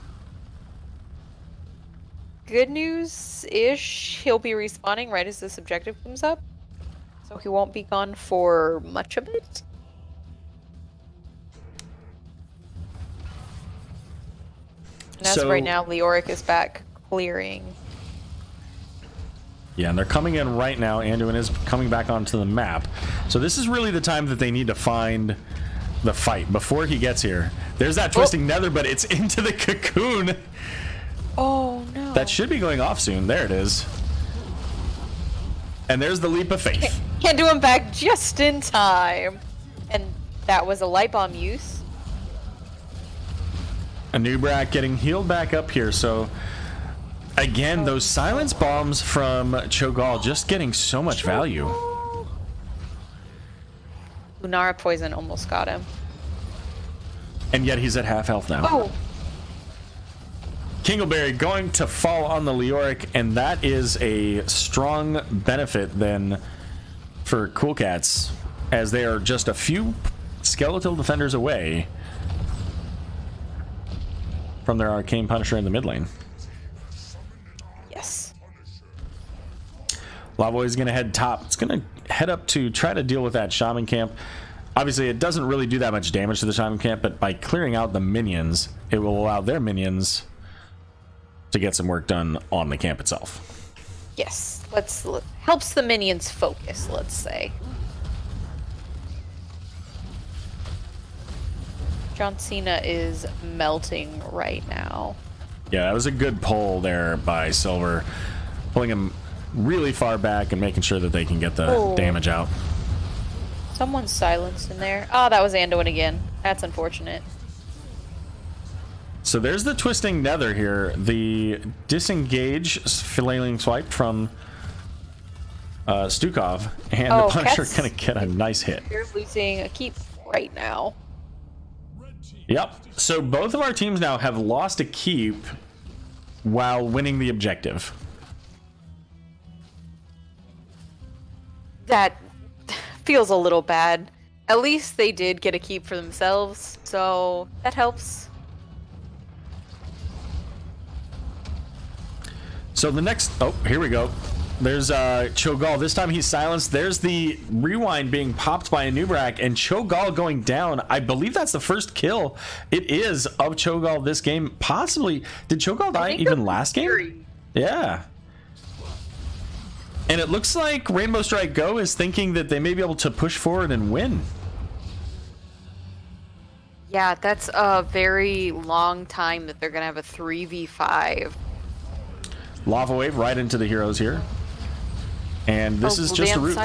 Good news-ish, he'll be respawning right as this objective comes up. So he won't be gone for much of it. And as of right now, Leoric is back clearing. Yeah, and they're coming in right now. Anduin is coming back onto the map. So this is really the time that they need to find the fight before he gets here. There's that twisting nether, but it's into the cocoon. Oh no. That should be going off soon. There it is. And there's the Leap of Faith. Can't do him back just in time. And that was a light bomb use. Anubrak getting healed back up here, so again, those silence bombs from Cho'Gall just getting so much value. Lunara poison almost got him. And yet he's at half health now. Oh. Kingleberry going to fall on the Leoric, and that is a strong benefit then for Cool Cats, as they are just a few skeletal defenders away from their Arcane Punisher in the mid lane. Yes. Lavoy is going to head top. It's going to head up to try to deal with that Shaman camp. Obviously, it doesn't really do that much damage to the Shaman camp, but by clearing out the minions, it will allow their minions to get some work done on the camp itself. Yes. Helps the minions focus, let's say. John Cena is melting right now. Yeah, that was a good pull there by Silver, pulling him really far back and making sure that they can get the damage out. Someone's silenced in there. Oh, that was Anduin again. That's unfortunate. So there's the twisting nether here. The disengage flailing swipe from Stukov, and the Punisher gonna get a nice hit. You're losing a keep right now. Yep. So both of our teams now have lost a keep while winning the objective. That feels a little bad. At least they did get a keep for themselves, so that helps. So the next... Oh, here we go. There's Cho'Gall. This time he's silenced. There's the rewind being popped by a Nubrak, and Cho'Gall going down. I believe that's the first kill. It is of Cho'Gall this game. Possibly. Did Cho'Gall die even last game? Yeah. And it looks like Rainbow Strike Go is thinking that they may be able to push forward and win. Yeah, that's a very long time that they're going to have a 3v5. Lava Wave right into the heroes here. And this is just a route.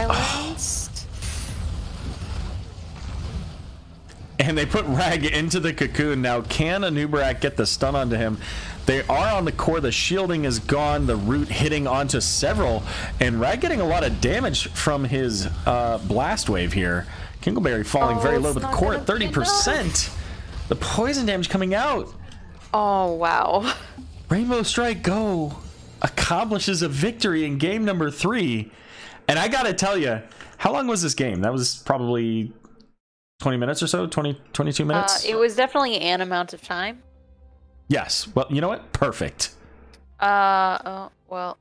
And they put Rag into the cocoon. Now, can a Nubrak get the stun onto him? They are on the core. The shielding is gone. The root hitting onto several. And Rag getting a lot of damage from his blast wave here. Kingleberry falling very low, but the core at 30%. The poison damage coming out. Oh, wow. Rainbow Strike Go accomplishes a victory in game number 3. And I gotta tell you, how long was this game? That was probably 20 minutes or so? 22 minutes? It was definitely an amount of time. Yes. Well, you know what? Perfect. Oh, well.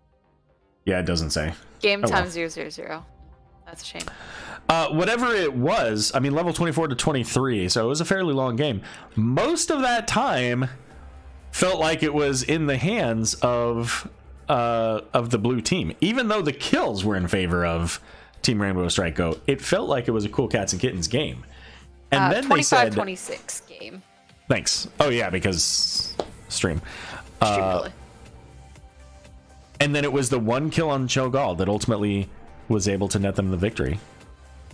Yeah, it doesn't say. Game Oh, time well. 000. That's a shame. Whatever it was, I mean, level 24 to 23, so it was a fairly long game. Most of that time felt like it was in the hands of the blue team. Even though the kills were in favor of Team Rainbow Strike Go, it felt like it was a Cool Cats and Kittens game. And then they said 25-26 game. Thanks. Oh yeah, because stream. Delay. And then it was the one kill on Cho'Gall that ultimately was able to net them the victory.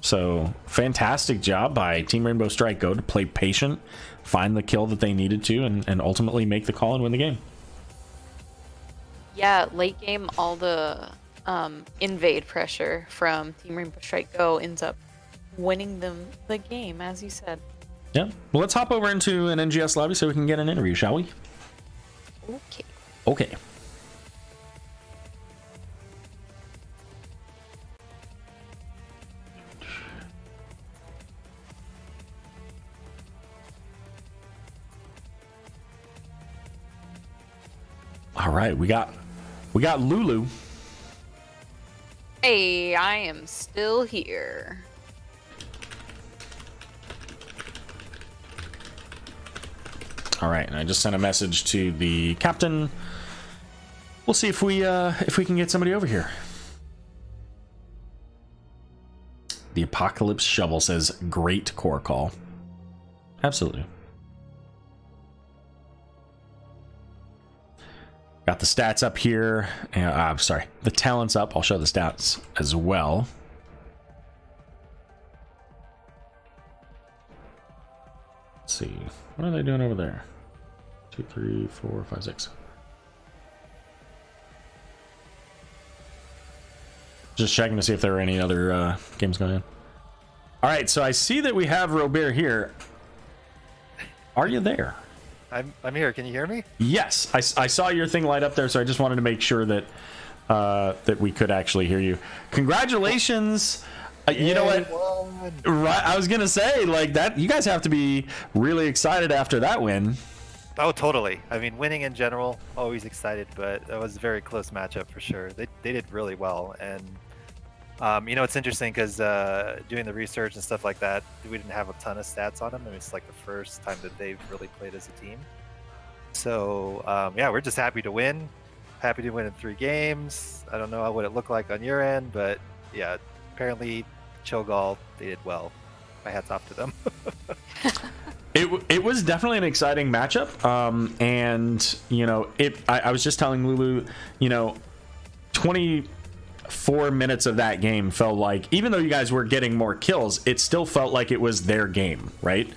So fantastic job by Team Rainbow Strike Go to play patient, find the kill that they needed to, and ultimately make the call and win the game. Yeah, late game, all the invade pressure from Team Rainbow Strike Go ends up winning them the game, as you said. Yeah. Well, let's hop over into an NGS lobby so we can get an interview, shall we? Okay. Okay. All right, we got Lulu. Hey, I am still here. All right, and I just sent a message to the captain. We'll see if we can get somebody over here. The Apocalypse Shovel says great core call. Absolutely. Got the stats up here. I'm sorry, the talents up. I'll show the stats as well. Let's see. What are they doing over there? 2, 3, 4, 5, 6. Just checking to see if there are any other games going on. All right, so I see that we have Robert here. Are you there? I'm here. Can you hear me? Yes, I saw your thing light up there, so I just wanted to make sure that that we could actually hear you. Congratulations! You know what? Right, I was gonna say like that. You guys have to be really excited after that win. Oh, totally. I mean, winning in general, always excited, but that was a very close matchup for sure. They did really well, and you know, it's interesting because doing the research and stuff like that, we didn't have a ton of stats on them. I mean, it's like the first time that they've really played as a team. So yeah, we're just happy to win. Happy to win in 3 games. I don't know what it looked like on your end, but yeah, apparently Cho'Gall, they did well. My hat's off to them. It was definitely an exciting matchup, and you know, I was just telling Lulu, you know, 24 minutes of that game felt like, even though you guys were getting more kills, it still felt like it was their game, right?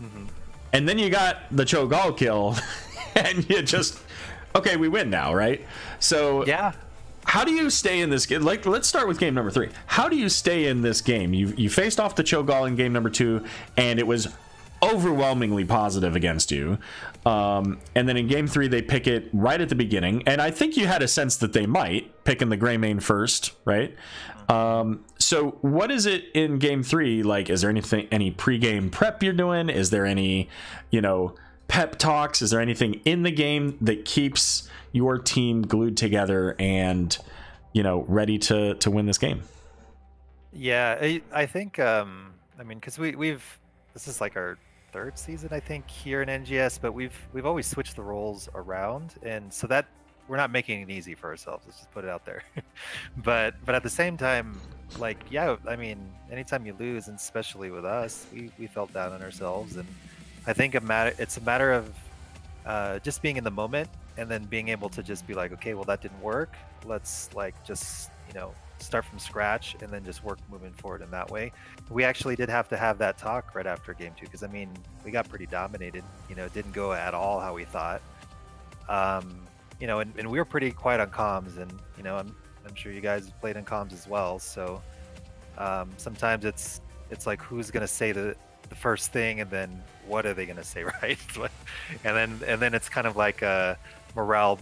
Mm-hmm. And then you got the Cho'Gall kill, and you just, okay, we win now, right? So yeah, how do you stay in this game? Like, let's start with game number 3. How do you stay in this game? You faced off the Cho'Gall in game number 2, and it was overwhelmingly positive against you. And then in game 3, they pick it right at the beginning, and I think you had a sense that they might picking the Greymane first, right? So what is it in game 3 like? Is there any pre-game prep you're doing? Is there any, pep talks? Is there anything in the game that keeps your team glued together and ready to win this game? Yeah, I think I mean, because this is like our 3rd season, I think, here in NGS, but we've always switched the roles around, and so that we're not making it easy for ourselves. Let's just put it out there. but at the same time, like, yeah, I mean, anytime you lose, and especially with us, we felt down on ourselves, and I think it's a matter of just being in the moment, and then being able to just be like, okay, well, that didn't work. Let's just start from scratch, and then just work moving forward in that way. We actually did have to have that talk right after game 2, because I mean, we got pretty dominated. It didn't go at all how we thought. And we were pretty quiet on comms, and I'm sure you guys played in comms as well. So sometimes it's like, who's gonna say the first thing, and then what are they gonna say, right? and then it's kind of like a morale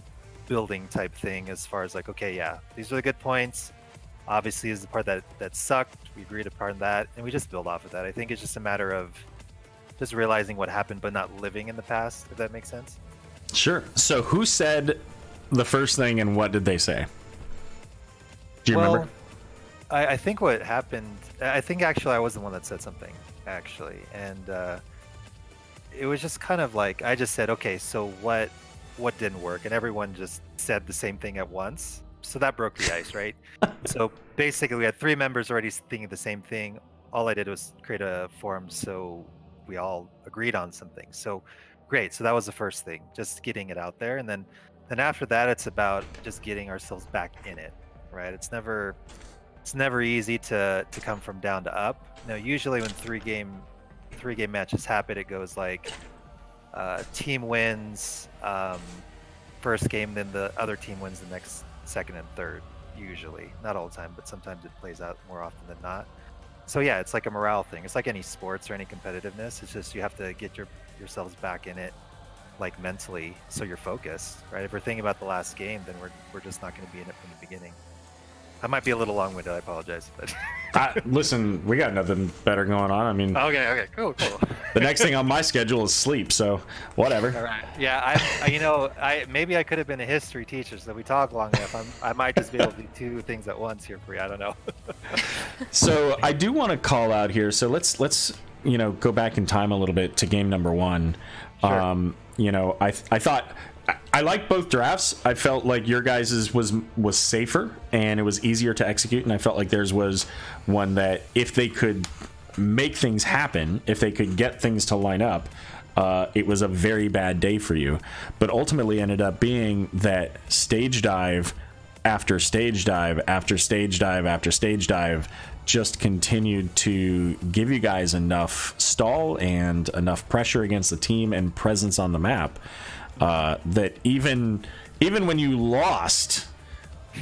building type thing, as far as like, okay, yeah, these are the good points. Obviously, is the part that sucked. We agreed upon that, and we just build off of that. I think it's just a matter of just realizing what happened, but not living in the past, if that makes sense. Sure. So who said the first thing, and what did they say? Do you remember? I think what happened, I think actually I was the one that said something, actually. And it was just kind of like, I just said, okay, so what didn't work? And everyone just said the same thing at once. So that broke the ice, right? So basically we had 3 members already thinking the same thing. All I did was create a forum so we all agreed on something. So great. So that was the first thing, just getting it out there. And then after that, it's about just getting ourselves back in it, right? It's never easy to come from down to up. Usually when three game matches happen, it goes like team wins first game, then the other team wins the next second and third. Usually, not all the time, but sometimes it plays out more often than not. So yeah, it's like a morale thing. It's like any sports or any competitiveness. It's just you have to get yourselves back in it, like mentally, so you're focused, right? If we're thinking about the last game, then we're just not going to be in it from the beginning. I might be a little long-winded, I apologize, but listen, we got nothing better going on. I mean, okay, cool. The next thing on my schedule is sleep, so whatever. All right. Yeah, I maybe I could have been a history teacher, so we talk long enough. I might just be able to do 2 things at once here for you. I don't know. So I do want to call out here. So let's go back in time a little bit to game number 1. Sure. I thought I liked both drafts. I felt like your guys's was safer and it was easier to execute, and I felt like theirs was one that if they could make things happen, if they could get things to line up, it was a very bad day for you. But ultimately ended up being that stage dive after stage dive after stage dive after stage dive just continued to give you guys enough stall and enough pressure against the team and presence on the map that even when you lost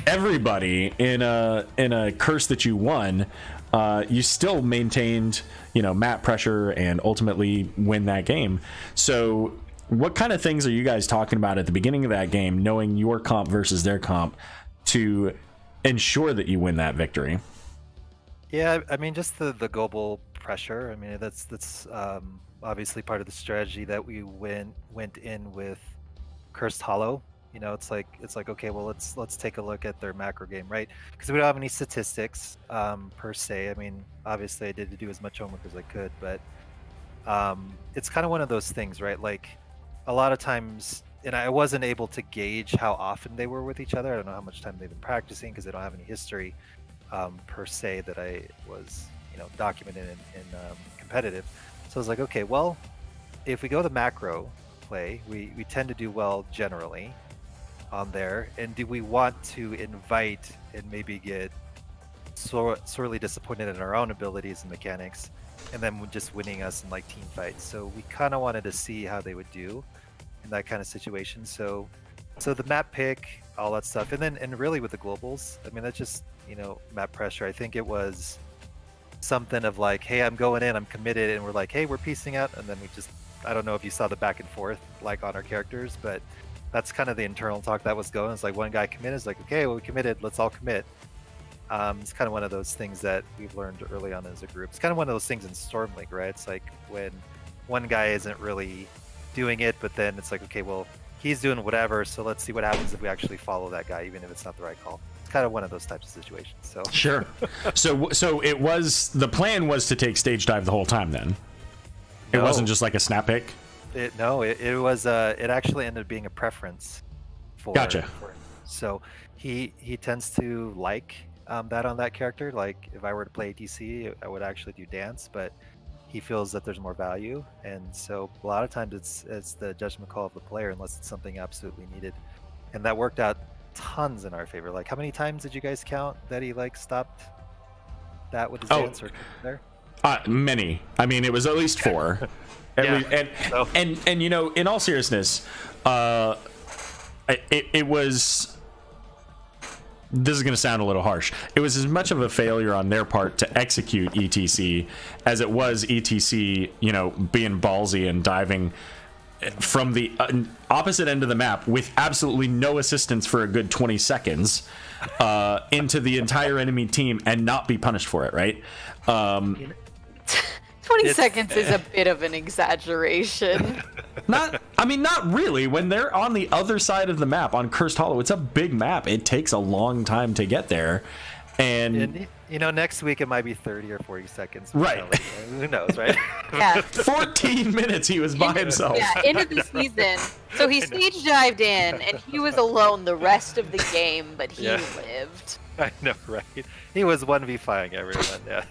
everybody in a curse that you won, you still maintained map pressure and ultimately win that game. So what kind of things are you guys talking about at the beginning of that game, knowing your comp versus their comp, to ensure that you win that victory? Yeah, I mean, just the global pressure. I mean, that's obviously part of the strategy that we went in with Cursed Hollow. It's like okay, well, let's take a look at their macro game, right? Because we don't have any statistics per se. I mean, obviously I did do as much homework as I could, but it's kind of one of those things, right? Like a lot of times, and I wasn't able to gauge how often they were with each other. I don't know how much time they've been practicing because they don't have any history per se that I was documented in competitive. So I was like, okay, well, if we go the macro play, we tend to do well generally on there. And do we want to invite and maybe get sorely disappointed in our own abilities and mechanics, and then just winning us in like team fights? So we kind of wanted to see how they would do in that kind of situation. So the map pick, all that stuff. And then, and really with the globals, I mean, that's just, you know, map pressure. I think it was something of like, hey, I'm going in, I'm committed, and we're like, hey, we're piecing out, and then we just, I don't know if you saw the back and forth like on our characters, but that's kind of the internal talk that was going. It's like one guy committed, it's like, okay, well, we committed, let's all commit. It's kind of one of those things that we've learned early on as a group. It's kind of one of those things in Storm League, right? It's like when one guy isn't really doing it, but then it's like, okay, well, he's doing whatever, so let's see what happens if we actually follow that guy, even if it's not the right call. It's kind of one of those types of situations. So sure. So it was, the plan was to take stage dive the whole time then. It wasn't just like a snap pick. It was it actually ended up being a preference for. Gotcha. So he tends to like that on that character. Like if I were to play ATC, I would actually do dance, but he feels that there's more value, and so a lot of times it's the judgment call of the player unless it's something absolutely needed, and that worked out tons in our favor. Like how many times did you guys count that he like stopped that with his dance or there? Many. I mean, it was at least 4. And you know, in all seriousness, it was. This is going to sound a little harsh. It was as much of a failure on their part to execute ETC as it was ETC, you know, being ballsy and diving from the opposite end of the map with absolutely no assistance for a good 20 seconds into the entire enemy team and not be punished for it, right? 20 seconds is a bit of an exaggeration. Not really. When they're on the other side of the map on Cursed Hollow, it's a big map. It takes a long time to get there. And you know, next week it might be 30 or 40 seconds. Right. Who knows, right? Yeah. 14 minutes he was by himself. Yeah, end of the season. So he stage dived in, and he was alone the rest of the game, but he lived. I know, right? He was 1v5ing everyone. Yeah.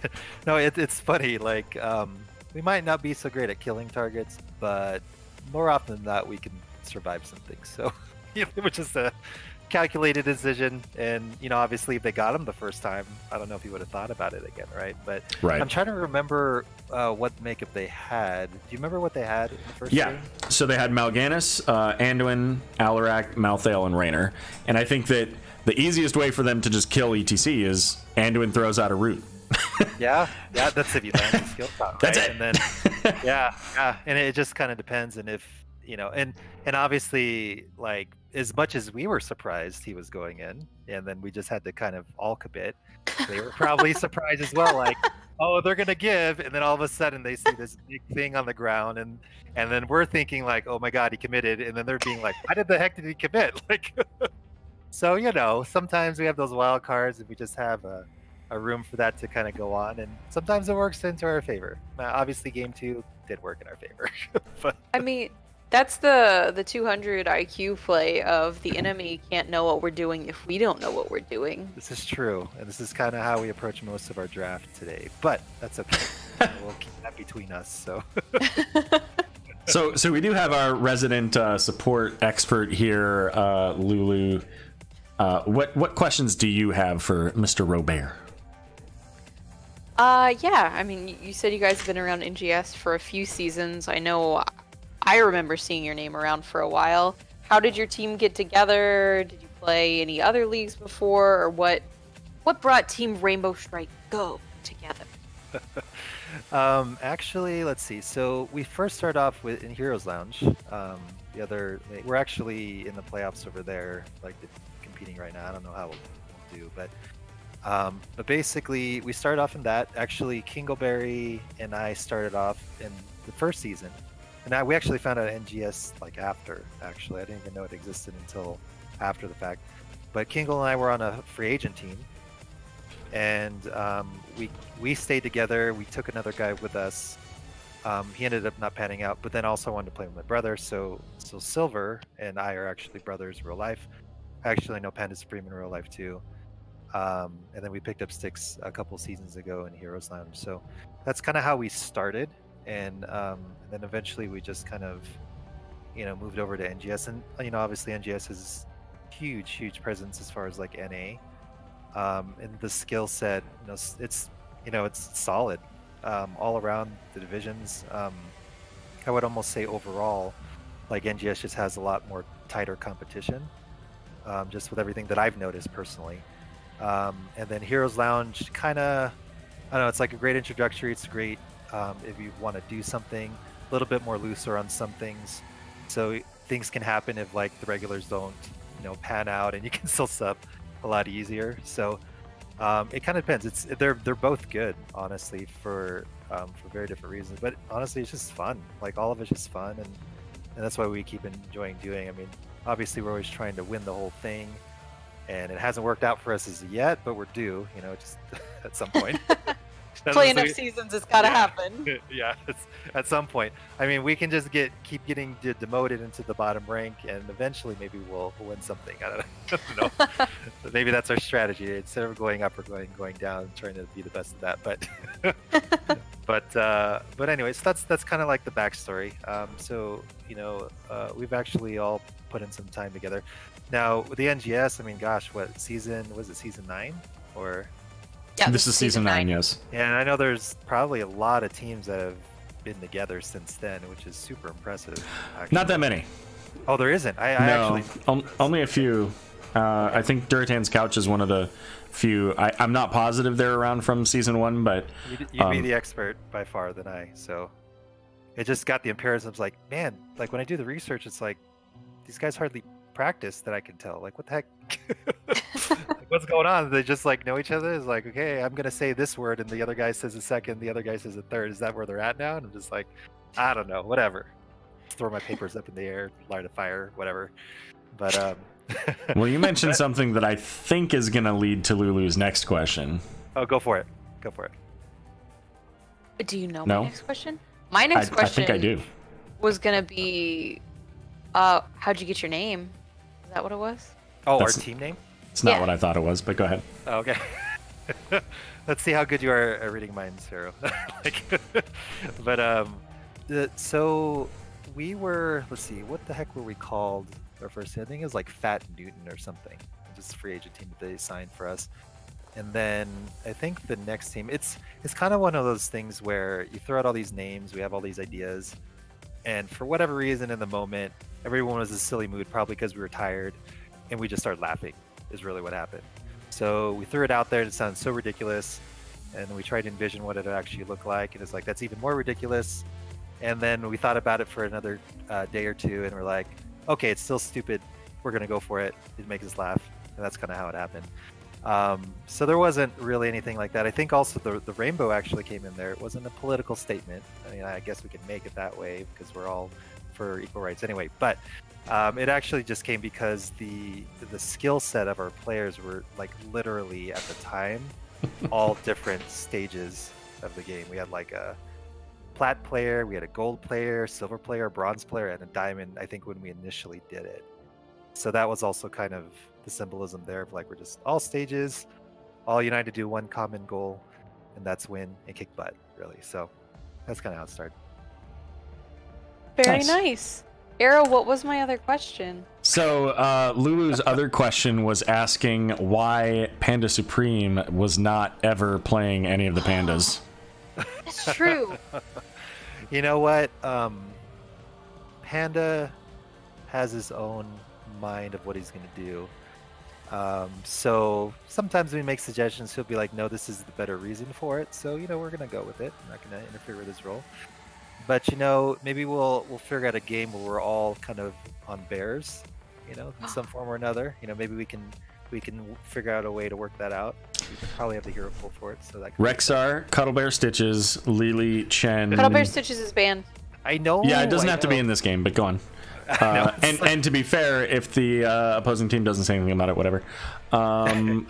No, it's funny. Like, we might not be so great at killing targets, but more often than not, we can survive some things. So it was just a calculated decision. And, you know, obviously, if they got him the first time, I don't know if he would have thought about it again, right? But I'm trying to remember what makeup they had. Do you remember what they had in the first game? So they had Mal'Ganis, Anduin, Alarak, Malthael, and Raynor. And I think that the easiest way for them to just kill ETC is Anduin throws out a root. yeah, that's if you land the skill shot, right? That's it. And then, yeah, and it just kind of depends, and if you know, and obviously, like as much as we were surprised he was going in, and then we just had to kind of all commit. They were probably surprised as well, like, oh, they're gonna give, and then all of a sudden they see this big thing on the ground, and then we're thinking like, oh my god, he committed, and then they're being like, why the heck did he commit? Like. So, you know, sometimes we have those wild cards and we just have a room for that to kind of go on. And sometimes it works into our favor. Obviously, game 2 did work in our favor. But I mean, that's the 200 IQ play of the enemy can't know what we're doing if we don't know what we're doing. This is true. And this is kind of how we approach most of our draft today. But that's okay. We'll keep that between us. So we do have our resident support expert here, Lulu. What questions do you have for Mr. Robert? Yeah, I mean, you said you guys have been around NGS for a few seasons. I know I remember seeing your name around for a while. How did your team get together? Did you play any other leagues before? Or what brought Team Rainbow Strike Go together? Actually, let's see. So we first started off in Heroes Lounge. We're actually in the playoffs over there, like competing right now. I don't know how we'll do, but basically we started off in that. Actually, Kingleberry and I started off in the first season, and we actually found out NGS like after. Actually, I didn't even know it existed until after the fact. But Kingle and I were on a free agent team, and we stayed together. We took another guy with us. He ended up not panning out, but then also wanted to play with my brother. So Silver and I are actually brothers in real life. I actually know Panda Supreme in real life too. And then we picked up Sticks a couple seasons ago in Heroes Lounge. So that's kind of how we started. And then eventually we just kind of, moved over to NGS. And, obviously NGS has huge presence as far as like NA. And the skill set, it's solid all around the divisions. I would almost say overall, like NGS just has a lot more tighter competition. just with everything that I've noticed personally. And then Heroes Lounge, kind of, I don't know, it's like a great introductory. It's great if you want to do something a little bit more looser on some things. So things can happen if like the regulars don't, pan out, and you can still sub a lot easier. So it kind of depends. They're both good, honestly, for very different reasons. But honestly, it's just fun. Like all of it's just fun, and that's why we keep enjoying doing. I mean, obviously we're always trying to win the whole thing, and it hasn't worked out for us as yet, but we're due. Just at some point. Play enough seasons, it's got to happen. Yeah, it's at some point. I mean, we can just keep getting demoted into the bottom rank, and eventually maybe we'll win something. I don't know. Maybe that's our strategy. Instead of going up, we're going down, trying to be the best of that. But anyways, that's kind of like the backstory. So we've actually all put in some time together. Now with the NGS, I mean, gosh, what season was it? Season 9 or? Yeah, this is season 9, yes. Yeah, and I know there's probably a lot of teams that have been together since then, which is super impressive. Actually. Not that many. Oh, there isn't. No, I actually only a few. I think Duratan's Couch is one of the few. I'm not positive they're around from season 1, but you'd be the expert by far than I. So it just got the appearance. I was like, man, like when I do the research, it's like these guys hardly practice that I can tell. Like, what the heck? Like, what's going on? They just like know each other. It's like, okay, I'm gonna say this word, and the other guy says a second, the other guy says a third. Is that where they're at now? And I'm just like, I don't know, whatever. Throw my papers up in the air, light a fire, whatever. But well, you mentioned something that I think is gonna lead to Lulu's next question. Oh, go for it. Go for it. Do you know my next question? My next question, I think I do. Was gonna be, how'd you get your name? Is that what it was? Oh, our team name? It's not what I thought it was, but go ahead. Oh, okay. Let's see how good you are at reading minds, Aero. So we were, let's see, what the heck were we called our first? I think it was like Fat Newton or something. Just a free agent team that they signed for us. And then I think the next team, it's kind of one of those things where you throw out all these names, we have all these ideas, and for whatever reason in the moment, everyone was in a silly mood, probably because we were tired, and we just started laughing, is really what happened. So we threw it out there, and it sounded so ridiculous, and we tried to envision what it would actually look like, and it's like, that's even more ridiculous. And then we thought about it for another day or two, and we're like, okay, it's still stupid, we're gonna go for it, it makes us laugh, and that's kind of how it happened. So there wasn't really anything like that. I think also the rainbow actually came in there. It wasn't a political statement. I mean, I guess we could make it that way because we're all for equal rights anyway, but it actually just came because the skill set of our players were like literally at the time all different stages of the game. We had like a plat player, we had a gold player, silver player, a bronze player, and a diamond, I think, when we initially did it. So that was also kind of the symbolism there of like, we're just all stages, all united to do one common goal, and that's win and kick butt, really. So that's kind of how it started. Very nice. Aero, what was my other question? So Lulu's other question was asking why Panda Supreme was not ever playing any of the pandas. That's true. You know what? Panda has his own mind of what he's going to do. So sometimes we make suggestions, he'll be like, no, this is the better reason for it. So, we're going to go with it. I'm not going to interfere with his role. But, maybe we'll figure out a game where we're all kind of on bears, in some form or another. Maybe we can figure out a way to work that out. We can probably have the hero pull for it. So that Rexar, Cuddlebear Stitches, Lily, Chen. Cuddlebear Stitches is banned. I know. Yeah, it doesn't have to be in this game, but go on. And to be fair, if the opposing team doesn't say anything about it, whatever.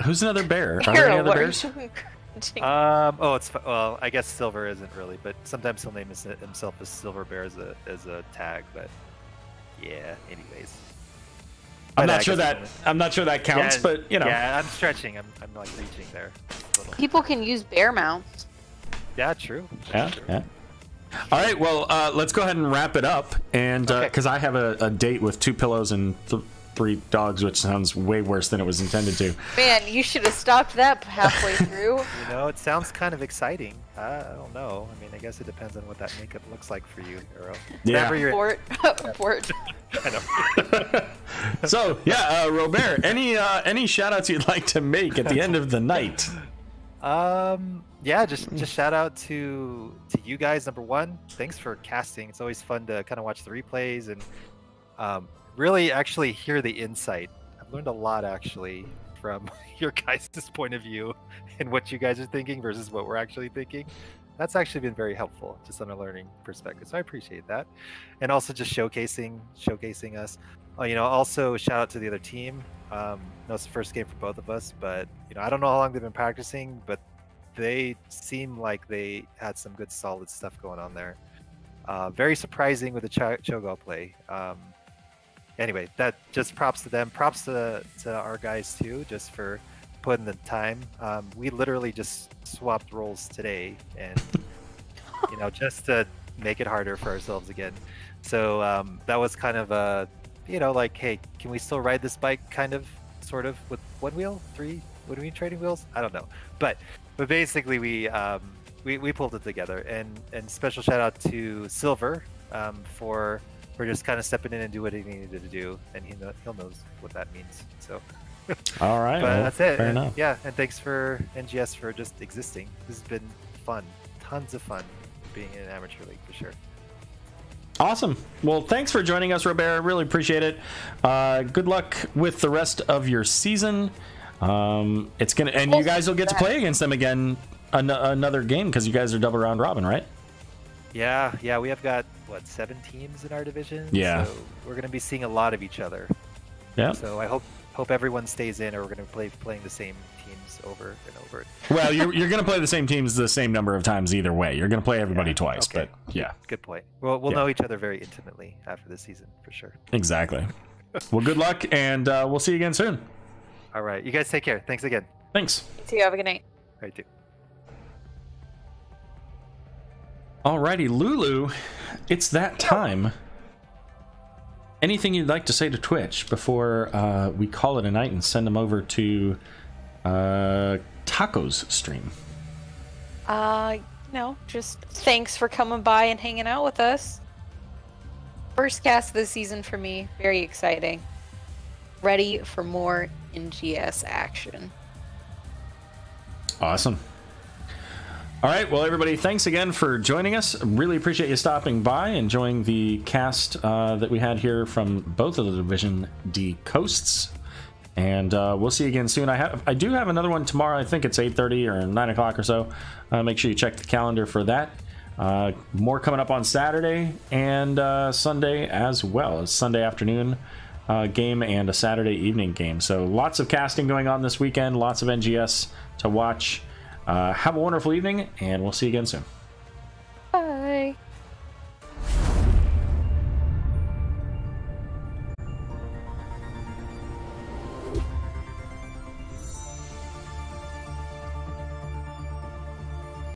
Who's another bear? Are there any other bears? Well, I guess Silver isn't really, but sometimes he'll name himself as Silver Bear as a tag. But yeah, anyways. I'm not sure that counts, yeah, but Yeah, I'm stretching. I'm like reaching there. People can use bear mounts. Yeah, true. Yeah. All right, well, let's go ahead and wrap it up, and because I have a date with 2 pillows and three dogs, which sounds way worse than it was intended to. Man, you should have stopped that halfway through. You know, it sounds kind of exciting. I don't know. I mean, I guess it depends on what that makeup looks like for you, Aero. Yeah. Abort. I know. So yeah, Robert, any shout outs you'd like to make at the end of the night? Yeah, just shout out to you guys. Number one, thanks for casting. It's always fun to kind of watch the replays and really actually hear the insight. I've learned a lot actually from your guys' point of view and what you guys are thinking versus what we're actually thinking. That's actually been very helpful, just on a learning perspective. So I appreciate that, and also just showcasing us. You know, also shout out to the other team. No, it's the first game for both of us, but you know, I don't know how long they've been practicing, but they seem like they had some good, solid stuff going on there. Very surprising with the Cho'Gall play. Anyway, that just props to them. Props to our guys too, just for putting the time. We literally just swapped roles today, and you know, just to make it harder for ourselves again. So that was kind of a, you know, like, hey, can we still ride this bike? Kind of, sort of, with one wheel, three? What do we mean trading wheels? I don't know, but basically we pulled it together, and special shout out to Silver for just kind of stepping in and do what he needed to do, and he'll knows what that means. So all right, but well, that's it. Fair And, enough. yeah, and thanks for NGS for just existing. This has been fun, tons of fun being in an amateur league for sure. Awesome. Well, thanks for joining us, Robert. Really appreciate it. Good luck with the rest of your season. It's gonna, and you guys will get to play against them again another game because you guys are double round robin, right? Yeah, we have got what, 7 teams in our division. Yeah, so we're gonna be seeing a lot of each other. Yeah. So I hope everyone stays in, or we're gonna playing the same teams over and over. Well, you're gonna play the same teams the same number of times either way. You're gonna play everybody twice, okay. But yeah. Good point. We'll know each other very intimately after this season for sure. Exactly. Well, good luck, and we'll see you again soon. All right, you guys take care. Thanks again. Thanks. See you. Have a good night. All right, too. Alrighty, Lulu, it's that time. Anything you'd like to say to Twitch before we call it a night and send them over to Taco's stream? No, just thanks for coming by and hanging out with us. First cast of the season for me. Very exciting. Ready for more NGS action. Awesome. All right, well, everybody, thanks again for joining us. Really appreciate you stopping by, enjoying the cast that we had here from both of the Division D coasts. And we'll see you again soon. I do have another one tomorrow. I think it's 8:30 or 9 o'clock or so. Make sure you check the calendar for that. More coming up on Saturday and Sunday as well. It's Sunday afternoon game and a Saturday evening game. So lots of casting going on this weekend. Lots of NGS to watch. Have a wonderful evening, and we'll see you again soon.